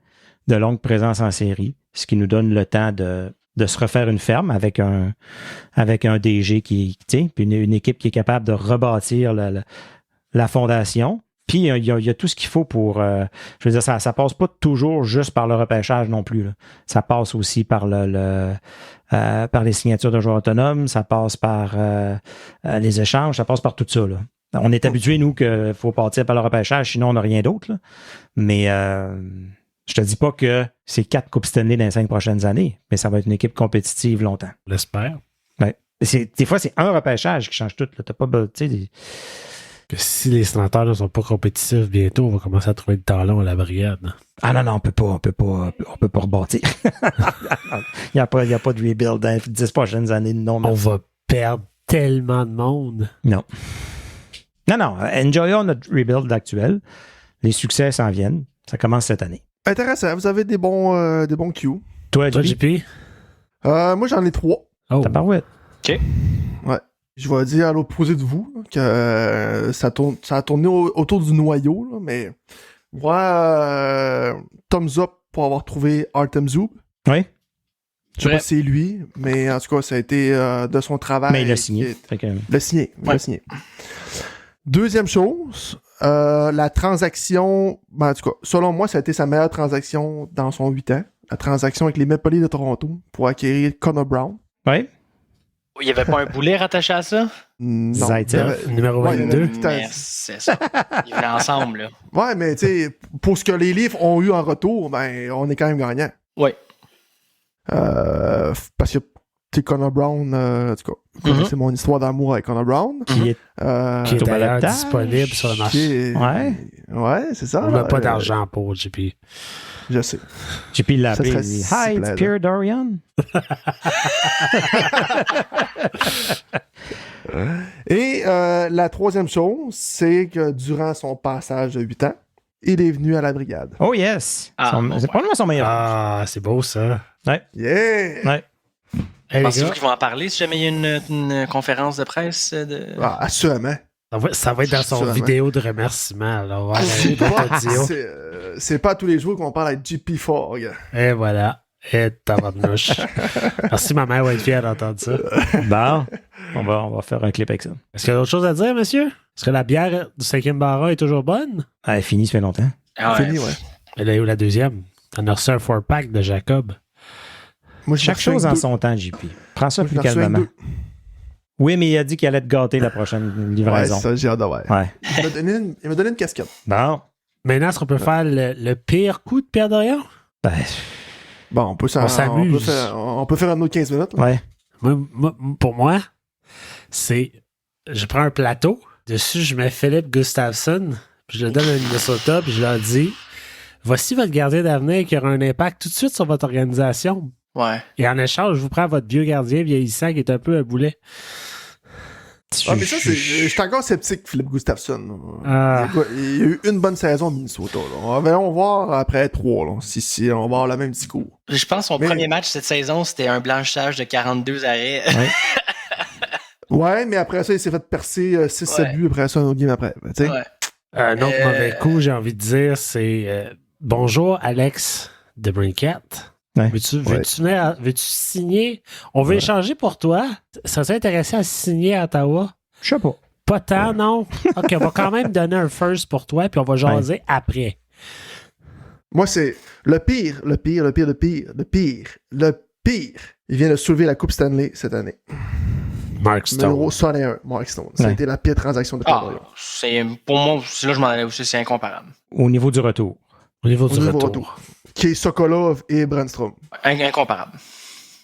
de longue présence en série, ce qui nous donne le temps de se refaire une ferme avec un DG qui, tu sais, puis une équipe qui est capable de rebâtir la fondation. Puis il y a tout ce qu'il faut pour, je veux dire, ça passe pas toujours juste par le repêchage non plus, là. Ça passe aussi par par les signatures de joueurs autonomes, ça passe par les échanges, ça passe par tout ça, là. On est habitué, nous, qu'il faut partir par le repêchage, sinon on n'a rien d'autre, là. Mais je te dis pas que c'est 4 Coupes Stanley dans les 5 prochaines années, mais ça va être une équipe compétitive longtemps. J'espère. Ouais. Des fois, c'est un repêchage qui change tout, là. T'as pas, tu sais, Que si les sénateurs ne sont pas compétitifs bientôt, on va commencer à trouver le talent à la brigade. ah non, on peut pas rebâtir. Il n'y a pas de rebuild dans les 10 prochaines années. Non, On va perdre tellement de monde. Non. Enjoyons notre rebuild actuel. Les succès s'en viennent. Ça commence cette année. Intéressant, vous avez des bons cues. Toi, Toi, JP, JP? Moi, j'en ai 3. Oh. ta barouette. Ouais. Je vais dire à l'opposé de vous là, que ça a tourné autour du noyau, là, mais moi, thumbs up pour avoir trouvé Artem Zub. Oui, Je sais Ouais. pas si c'est lui, mais en tout cas, ça a été de son travail. mais il l'a signé. Fait que, Il l'a signé. Deuxième chose, la transaction, ben, en tout cas, selon moi, ça a été sa meilleure transaction dans son 8 ans. La transaction avec les Maple Leafs de Toronto pour acquérir Connor Brown. oui, il n'y avait pas un boulet rattaché à ça? Non. Zaitsev. Numéro Ouais, il y en a 22. eu. Putain. Mais c'est ça. Ils venaient ensemble, là. Ouais, mais tu sais, pour ce que les Leafs ont eu en retour, ben, on est quand même gagnant. Oui. Parce que, tu sais, Connor Brown, en tout cas, vous connaissez mon histoire d'amour avec Connor Brown. qui est Qui est Au d'ailleurs balotage. disponible sur le Qui marché. est- Ouais. Ouais, c'est ça. On n'a pas d'argent pour JP. Je sais. JP l'a Ça appelé. serait Il dit, si Hi, it's plaisant. Pierre Dorian. Et la troisième chose, c'est que durant son passage de 8 ans, il est venu à la brigade. Oh yes. Ah, C'est bon, probablement son meilleur. Ah, c'est beau ça. Yeah! Ouais. Hey, les Pensez-vous gars, qu'ils vont en parler si jamais il y a une conférence de presse de... Ah, assurément. ça va être dans son Sûrement. vidéo de remerciement. Là. Ouais, C'est pas, audio. c'est pas tous les jours qu'on parle avec JP Fogg. Et voilà. Et tabarnouche. Merci, ma mère va être fière d'entendre ça. Bon, on va faire un clip avec ça. Est-ce qu'il y a d'autres choses à dire, monsieur? Est-ce que la bière du 5e baron est toujours bonne? Ah, elle est finie, ça fait longtemps. Ah ouais. Fini, ouais. Elle est où la deuxième? On a reçu un 4-pack de Jacob. Moi, je Chaque chose en son temps, JP. Prends ça plus calmement. Oui, mais il a dit qu'il allait te gâter la prochaine Ouais, livraison. ça, j'ai hâte de voir. Ouais. Il m'a donné une casquette. Bon. Maintenant, est-ce qu'on peut faire le pire coup de Pierre Dorion? Ben, Bon, on peut s'amuse. on peut faire un autre 15 minutes. Là. ouais. Pour moi, c'est... Je prends un plateau. Dessus, je mets Philippe Gustafsson. Puis je le donne à Minnesota. Puis je leur dis, voici votre gardien d'avenir qui aura un impact tout de suite sur votre organisation. Ouais. Et en échange, je vous prends votre vieux gardien vieillissant qui est un peu un boulet. Ah, mais ça, je suis encore sceptique, Philippe Gustafsson. Ah. Il y a eu une bonne saison à Minnesota. Là. On va voir après 3, là, si on va avoir le même discours. Je pense que son Mais- premier match cette saison, c'était un blanchissage de 42 arrêts. Ouais, mais après ça, il s'est fait percer 6-7 Ouais. buts après ça, un autre game après. Tu sais. Ouais. Un autre mauvais coup, j'ai envie de dire, c'est bonjour Alex de Brincat. Ouais. Veux-tu signer? On veut échanger pour toi. Ça serait intéressant à signer à Ottawa? Je sais pas. Pas tant, non? OK, on va quand même donner un first pour toi, puis on va jaser après. Moi, c'est le pire. Il vient de soulever la Coupe Stanley cette année. Mark Numéro Stone. 101, Mark Stone. Ça a Ouais. été la pire transaction de Ah, Pedro. c'est, pour moi, c'est là que je m'en allais aussi, c'est incomparable. Au niveau du retour. Au niveau du niveau retour. retour. Qui est Sokolov et Brandstrom. Incomparable.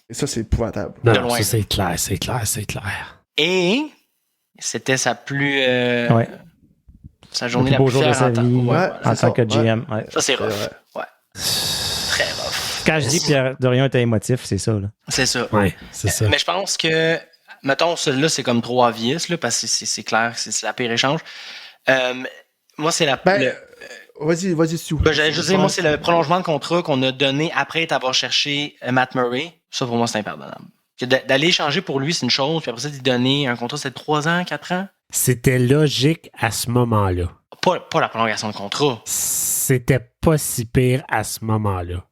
Et ça, c'est épouvantable. Non, De loin. ça, c'est clair, c'est clair. Et c'était sa plus. Ouais. Sa journée Le la plus beau plus jour de fière sa en temps. vie. Ouais, Ouais. voilà. En C'est tant ça, que GM. Ouais. Ça, c'est rough. vrai. Ouais. Très rough. Quand je dis Pierre Dorion était émotif, c'est ça. Là. C'est ça. Ouais, c'est ça. Mais je pense que, mettons, celui-là, c'est comme trop obvious, là, parce que c'est clair, c'est la pire échange. Moi, c'est la. Ben, vas-y, Stu. J'allais juste dire, moi, c'est le prolongement de contrat qu'on a donné après avoir cherché Matt Murray. Ça, pour moi, c'est impardonnable. D'aller échanger pour lui, c'est une chose, puis après ça, d'y donner un contrat, c'est 3 ans, 4 ans. C'était logique à ce moment-là. Pas la prolongation de contrat. C'était pas si pire à ce moment-là.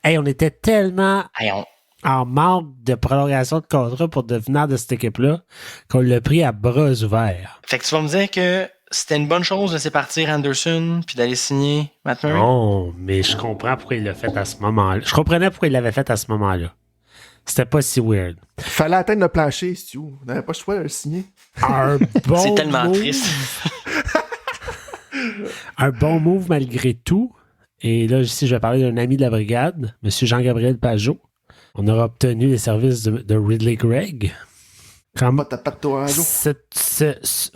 Hey, on était tellement Hey, en manque de prolongation de contrat pour devenir de cette équipe-là qu'on l'a pris à bras ouverts. Fait que tu vas me dire que c'était une bonne chose de laisser partir Anderson puis d'aller signer Matt Murray? Non, mais je comprends pourquoi il l'a fait à ce moment-là. Je comprenais pourquoi il l'avait fait à ce moment-là. C'était pas si weird. Fallait atteindre le plancher, Stu. On n'avait pas le choix de le signer. Un bon C'est tellement move. triste. Un bon move malgré tout. Et là, ici, je vais parler d'un ami de la brigade, M. Jean-Gabriel Pajot. On aura obtenu les services de Ridley Gregg. Pas ta patte au rangeau.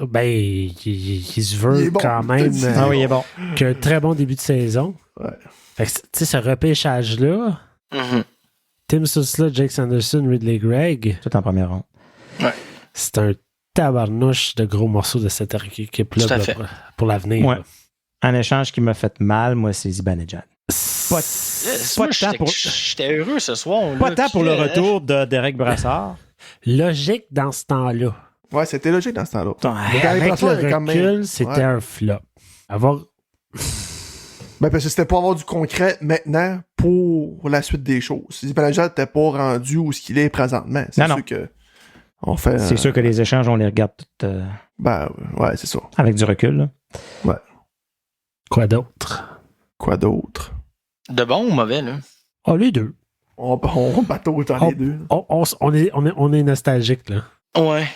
Ben, il se Il veut est bon. quand même Ah oui, il est bon. qu'un très bon début de saison. Ouais. Fait que, tu sais, ce repêchage-là, Mhm. Tim Susla, Jake Sanderson, Ridley Gregg, Tout en première ronde. c'est un tabarnouche de gros morceaux de cette équipe-là Tout à là, fait. pour l'avenir. Ouais. là. Un échange qui m'a fait mal, moi, c'est Zibanejad. Pas Moi, de temps pour- J'étais heureux ce soir. Pas là, tant puis pour le là, retour de Derek Brassard. Logique dans ce temps-là. Ouais, c'était logique dans ce temps-là. Mais Derek avec Brassard, le il est quand même- recul, c'était Ouais. un flop. Avoir Ben, parce que c'était pour avoir du concret maintenant pour la suite des choses. Si Zibanejad n'était pas rendu où ce qu'il est présentement, c'est Non, sûr que on fait. C'est sûr que les échanges, on les regarde toutes Ben, ouais, c'est ça. avec du recul. Là. quoi d'autre? Quoi d'autre? De bon ou mauvais, là? Oh, les deux. On bateau dans les deux. On est nostalgique, là. Ouais.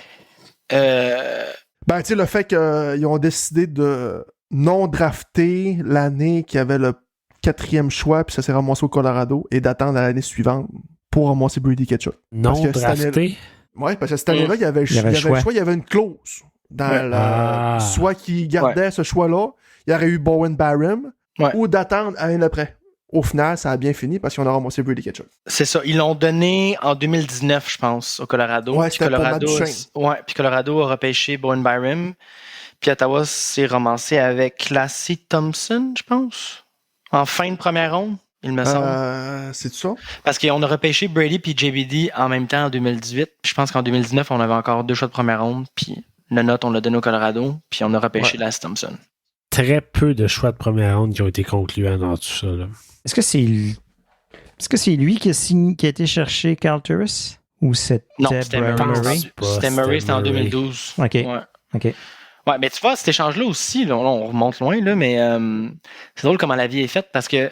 Ben, tu sais, le fait qu'ils ont décidé de non drafter l'année qu'il y avait le 4e choix, puis ça s'est ramassé au Colorado, et d'attendre l'année suivante pour ramasser Brady Ketchuk. Non Parce que cette drafté. Ouais, parce que cette année-là, il y avait le choix, il y avait une clause dans Ouais. la... Ah. Soit qu'il gardait ce choix-là, il y aurait eu Bowen Barham, Ouais. ou d'attendre à l'année après. Au final, ça a bien fini parce qu'on a ramassé Brady Ketchuk. C'est ça. Ils l'ont donné en 2019, je pense, au Colorado. Ouais, Puis c'était pour Matt Colorado, Duchene. puis Colorado a repêché Bowen Byram. Puis Ottawa s'est ramassé avec Classy Thompson, je pense. En fin de première ronde, il me semble. C'est ça? Parce qu'on a repêché Brady puis JBD en même temps en 2018. Puis je pense qu'en 2019, on avait encore 2 choix de première ronde. Puis le note, on l'a donné au Colorado. Puis on a repêché Classy Thompson. Très peu de choix de première ronde qui ont été concluants dans tout ça, là. Est-ce que c'est lui qui a été chercher Carl Turris? Ou c'était Non, c'était Brian Murray. Murray? C'était Murray, c'était en 2012. OK. Ouais. OK. Ouais, mais tu vois, cet échange-là aussi, là, on remonte loin, là, mais c'est drôle comment la vie est faite parce que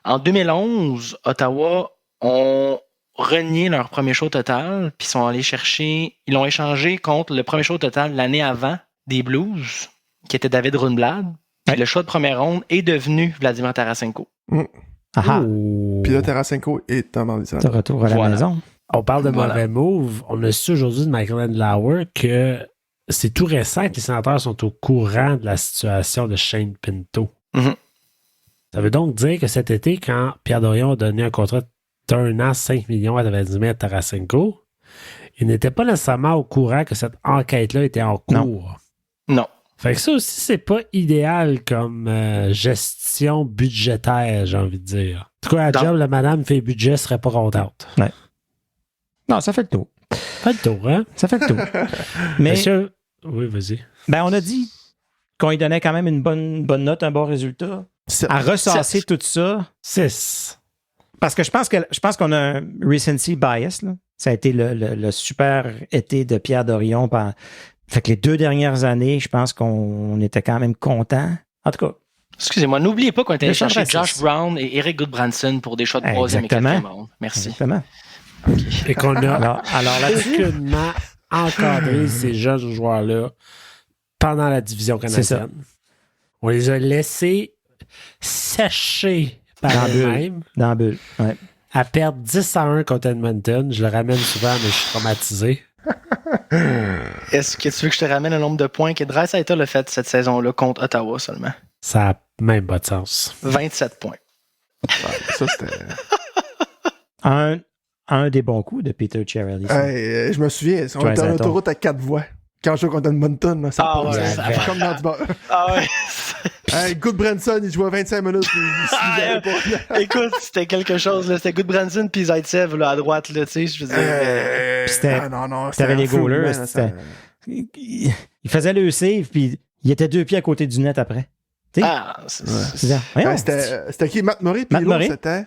en 2011, Ottawa ont renié leur premier show total, puis sont allés chercher, ils l'ont échangé contre le premier show total l'année avant des Blues, qui était David Rundblad. Puis le choix de première ronde est devenu Vladimir Tarasenko. Ah, Oh. Puis là, Tarasenko est en de retour à la Voilà. maison. On parle de Voilà. mauvais move. On a su aujourd'hui de Michael Andlauer que c'est tout récent que les sénateurs sont au courant de la situation de Shane Pinto. Mhm. Ça veut donc dire que cet été, quand Pierre Dorion a donné un contrat d'1 an, 5 millions à Vladimir Tarasenko, il n'était pas nécessairement au courant que cette enquête-là était en cours. Non. Fait que ça aussi, c'est pas idéal comme gestion budgétaire, j'ai envie de dire. En tout cas, à Dans- job, la madame fait budget, serait pas contente. Non, ça fait le tour. Pas le tour, hein? Ça fait le tour. Mais Monsieur... Oui, vas-y. ben, on a dit qu'on lui donnait quand même une bonne note, un bon résultat. À ressasser tout ça, 6. parce que je pense qu'on a un recency bias. Là. Ça a été le super été de Pierre Dorion. Fait que les 2 dernières années, je pense qu'on était quand même contents. En tout cas, Excusez-moi, n'oubliez pas qu'on était allé Le choix de chercher Josh raciste. Brown et Eric Goodbranson pour des choix de 3e et Exactement. 4e ronde. Merci. exactement. Et qu'on a Alors là-dessus, aucunement encadré ces jeunes joueurs-là pendant la division C'est ça. canadienne. On les a laissés séchée par Dans la bulle. elle-même. Dans la bulle. Ouais. À perdre 10-1 contre Edmonton. Je le ramène souvent, mais je suis traumatisé. Est-ce que tu veux que je te ramène le nombre de points que Draisaitl a fait cette saison-là contre Ottawa seulement? Ça n'a même pas de sens. 27 points. Ça, c'était. Un des bons coups de Peter Chiarelli. Hey, je me souviens, on était en Draisaitl. autoroute à 4 voies. Quand je joue contre Edmonton, là, ça Ah passe. ouais, ça C'est comme dans du bar. Ah ouais. Hey, Goodbranson, il jouait 25 minutes. Il suivait pas. Écoute, c'était quelque chose. Là. C'était Goodbranson puis Zaitsev là, à droite. Là, tu sais, je veux dire. Puis c'était- non, t'avais les un feu, goalers, man, c'était- Il faisait le save, puis il était 2 pieds à côté du net après. Tu sais? Ah, C'est ça. Voyons, Ouais, c'était qui? Matt Murray, puis Matt l'autre, Murray? c'était...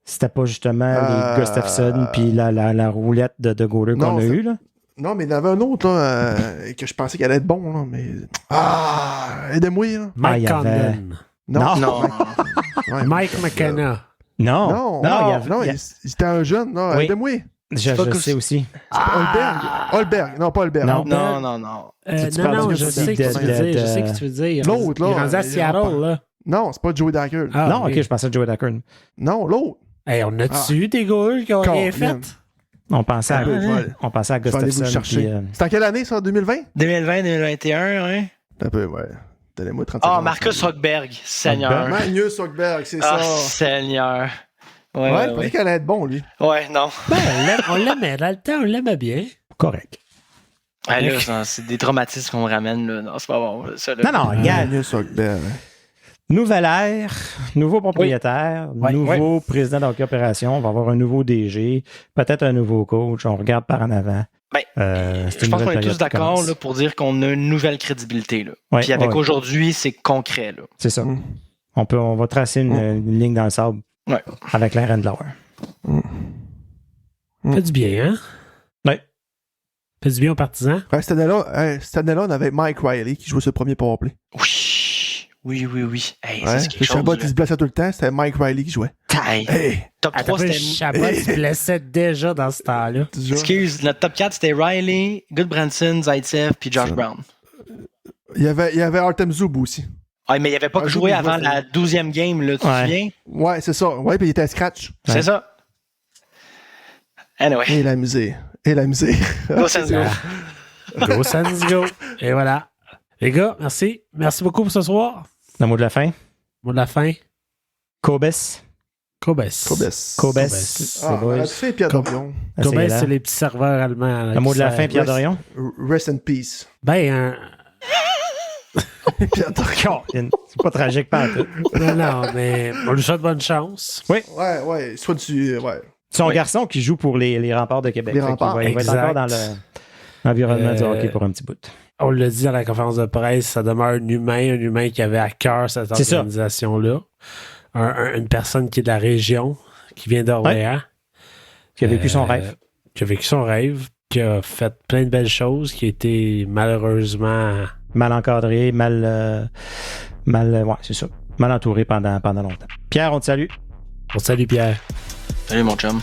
C'était pas justement les Gustafsson puis la roulette de goaler Non, qu'on a c'est- eu là. Non, mais il y en avait un autre, là, que je pensais qu'il allait être bon, là, mais... aidez-moi, là. Mike il y avait- Condon. Non. Non. Ouais, Mike McKenna. Non, il y avait- non, il y a- il était un jeune, non, Oui. aidez-moi. je pas que- sais aussi. Holberg, non, pas Holberg. Non. Non. Tu Non, parles non, du je gars sais de- que tu veux de- dire. Je sais que tu veux dire. L'autre, là, Il est rendu à on Seattle, parle. là. Non, c'est pas Joey Dacker. Ah, ok, oui. je pensais à Joey Dacker. Non, l'autre. Hey, on a-tu eu des goalers qui ont rien fait? Colin. On pensait à, je vais aller- on pensait à Je vais aller vous Gustafsson. le chercher. puis, C'est en quelle année, ça, 2020? 2020-2021, ouais. Un peu, ouais. Donnez-moi 30 Ah, secondes. Marcus Hochberg, Seigneur. Magnus Hochberg, c'est Ah, ça. Seigneur. Ouais, Ouais, il ouais, paraît ouais. qu'elle allait être bon, lui. Ouais, non. Ben, on l'aimait. Dans le temps, on l'aimait bien. correct. Ah, là, c'est des traumatismes qu'on me ramène, là. Non, c'est pas bon. Ça, là. Non, non, regarde. Magnus Hochberg. Nouvelle ère, nouveau propriétaire, Oui, nouveau président d'hockey opération. On va avoir un nouveau DG, peut-être un nouveau coach. On regarde par en avant. Ben, C'est je une pense qu'on nouvelle est tous période qui d'accord commence. là, pour dire qu'on a une nouvelle crédibilité. Là. Ouais, Puis avec ouais. aujourd'hui, c'est concret. Là. C'est ça. Mm. On va tracer une ligne dans le sable Ouais. avec l'air Handler. Fait du bien, hein? Ouais. Fait du bien aux partisans. Ouais, cette année-là, on avait Mike Riley qui jouait ce premier powerplay. Oui. Hey, Ouais, ça, c'est quelque chose. Chabot, là. il se blessait tout le temps, c'était Mike Riley qui jouait. Hey, Hey! top Attends, 3, c'était... Chabot se blessait déjà dans ce temps-là. tu vois. Excuse, notre top 4, c'était Riley, Goodbranson, Zaitsev, puis Josh Ça. Brown. Il y avait Artem Zub aussi. Ah, mais il avait pas Ah, joué je avant vois, la 12e game, là, tu te Ouais. souviens? Ouais, c'est ça. Ouais, puis il était à scratch. Ouais. C'est ça. Anyway, Et la misère. Et la misère. go Sens go. Go Sens go. Et voilà. Les gars, merci. Merci beaucoup pour ce soir. Le mot de la fin. Mot de la fin. Cobes. Cobes. Cobes. Ah, C'est Ah, beau. on a fait Pierre Dorion. Cobes, c'est les petits serveurs allemands. là, Le mot qui de la servent. fin, Pierre Dorion. Rest in peace. Ben, Pierre Dorion. C'est pas tragique, pas tout. non, mais on lui souhaite bonne chance. Ouais. Soit du. Ouais. Son Oui. garçon qui joue pour les remparts de Québec. Les Fait qu'il remparts, il va être exact. encore dans l'environnement du Euh, hockey pour un petit bout. On l'a dit à la conférence de presse, ça demeure un humain qui avait à cœur cette C'est ça. organisation-là. Une personne qui est de la région, qui vient d'Orléans. Qui a vécu son rêve. Qui a vécu son rêve, qui a fait plein de belles choses, qui a été malheureusement... Mal encadré, ouais, c'est ça. Mal entouré pendant longtemps. Pierre, on te salue. On te salue, Pierre. Salut, mon chum.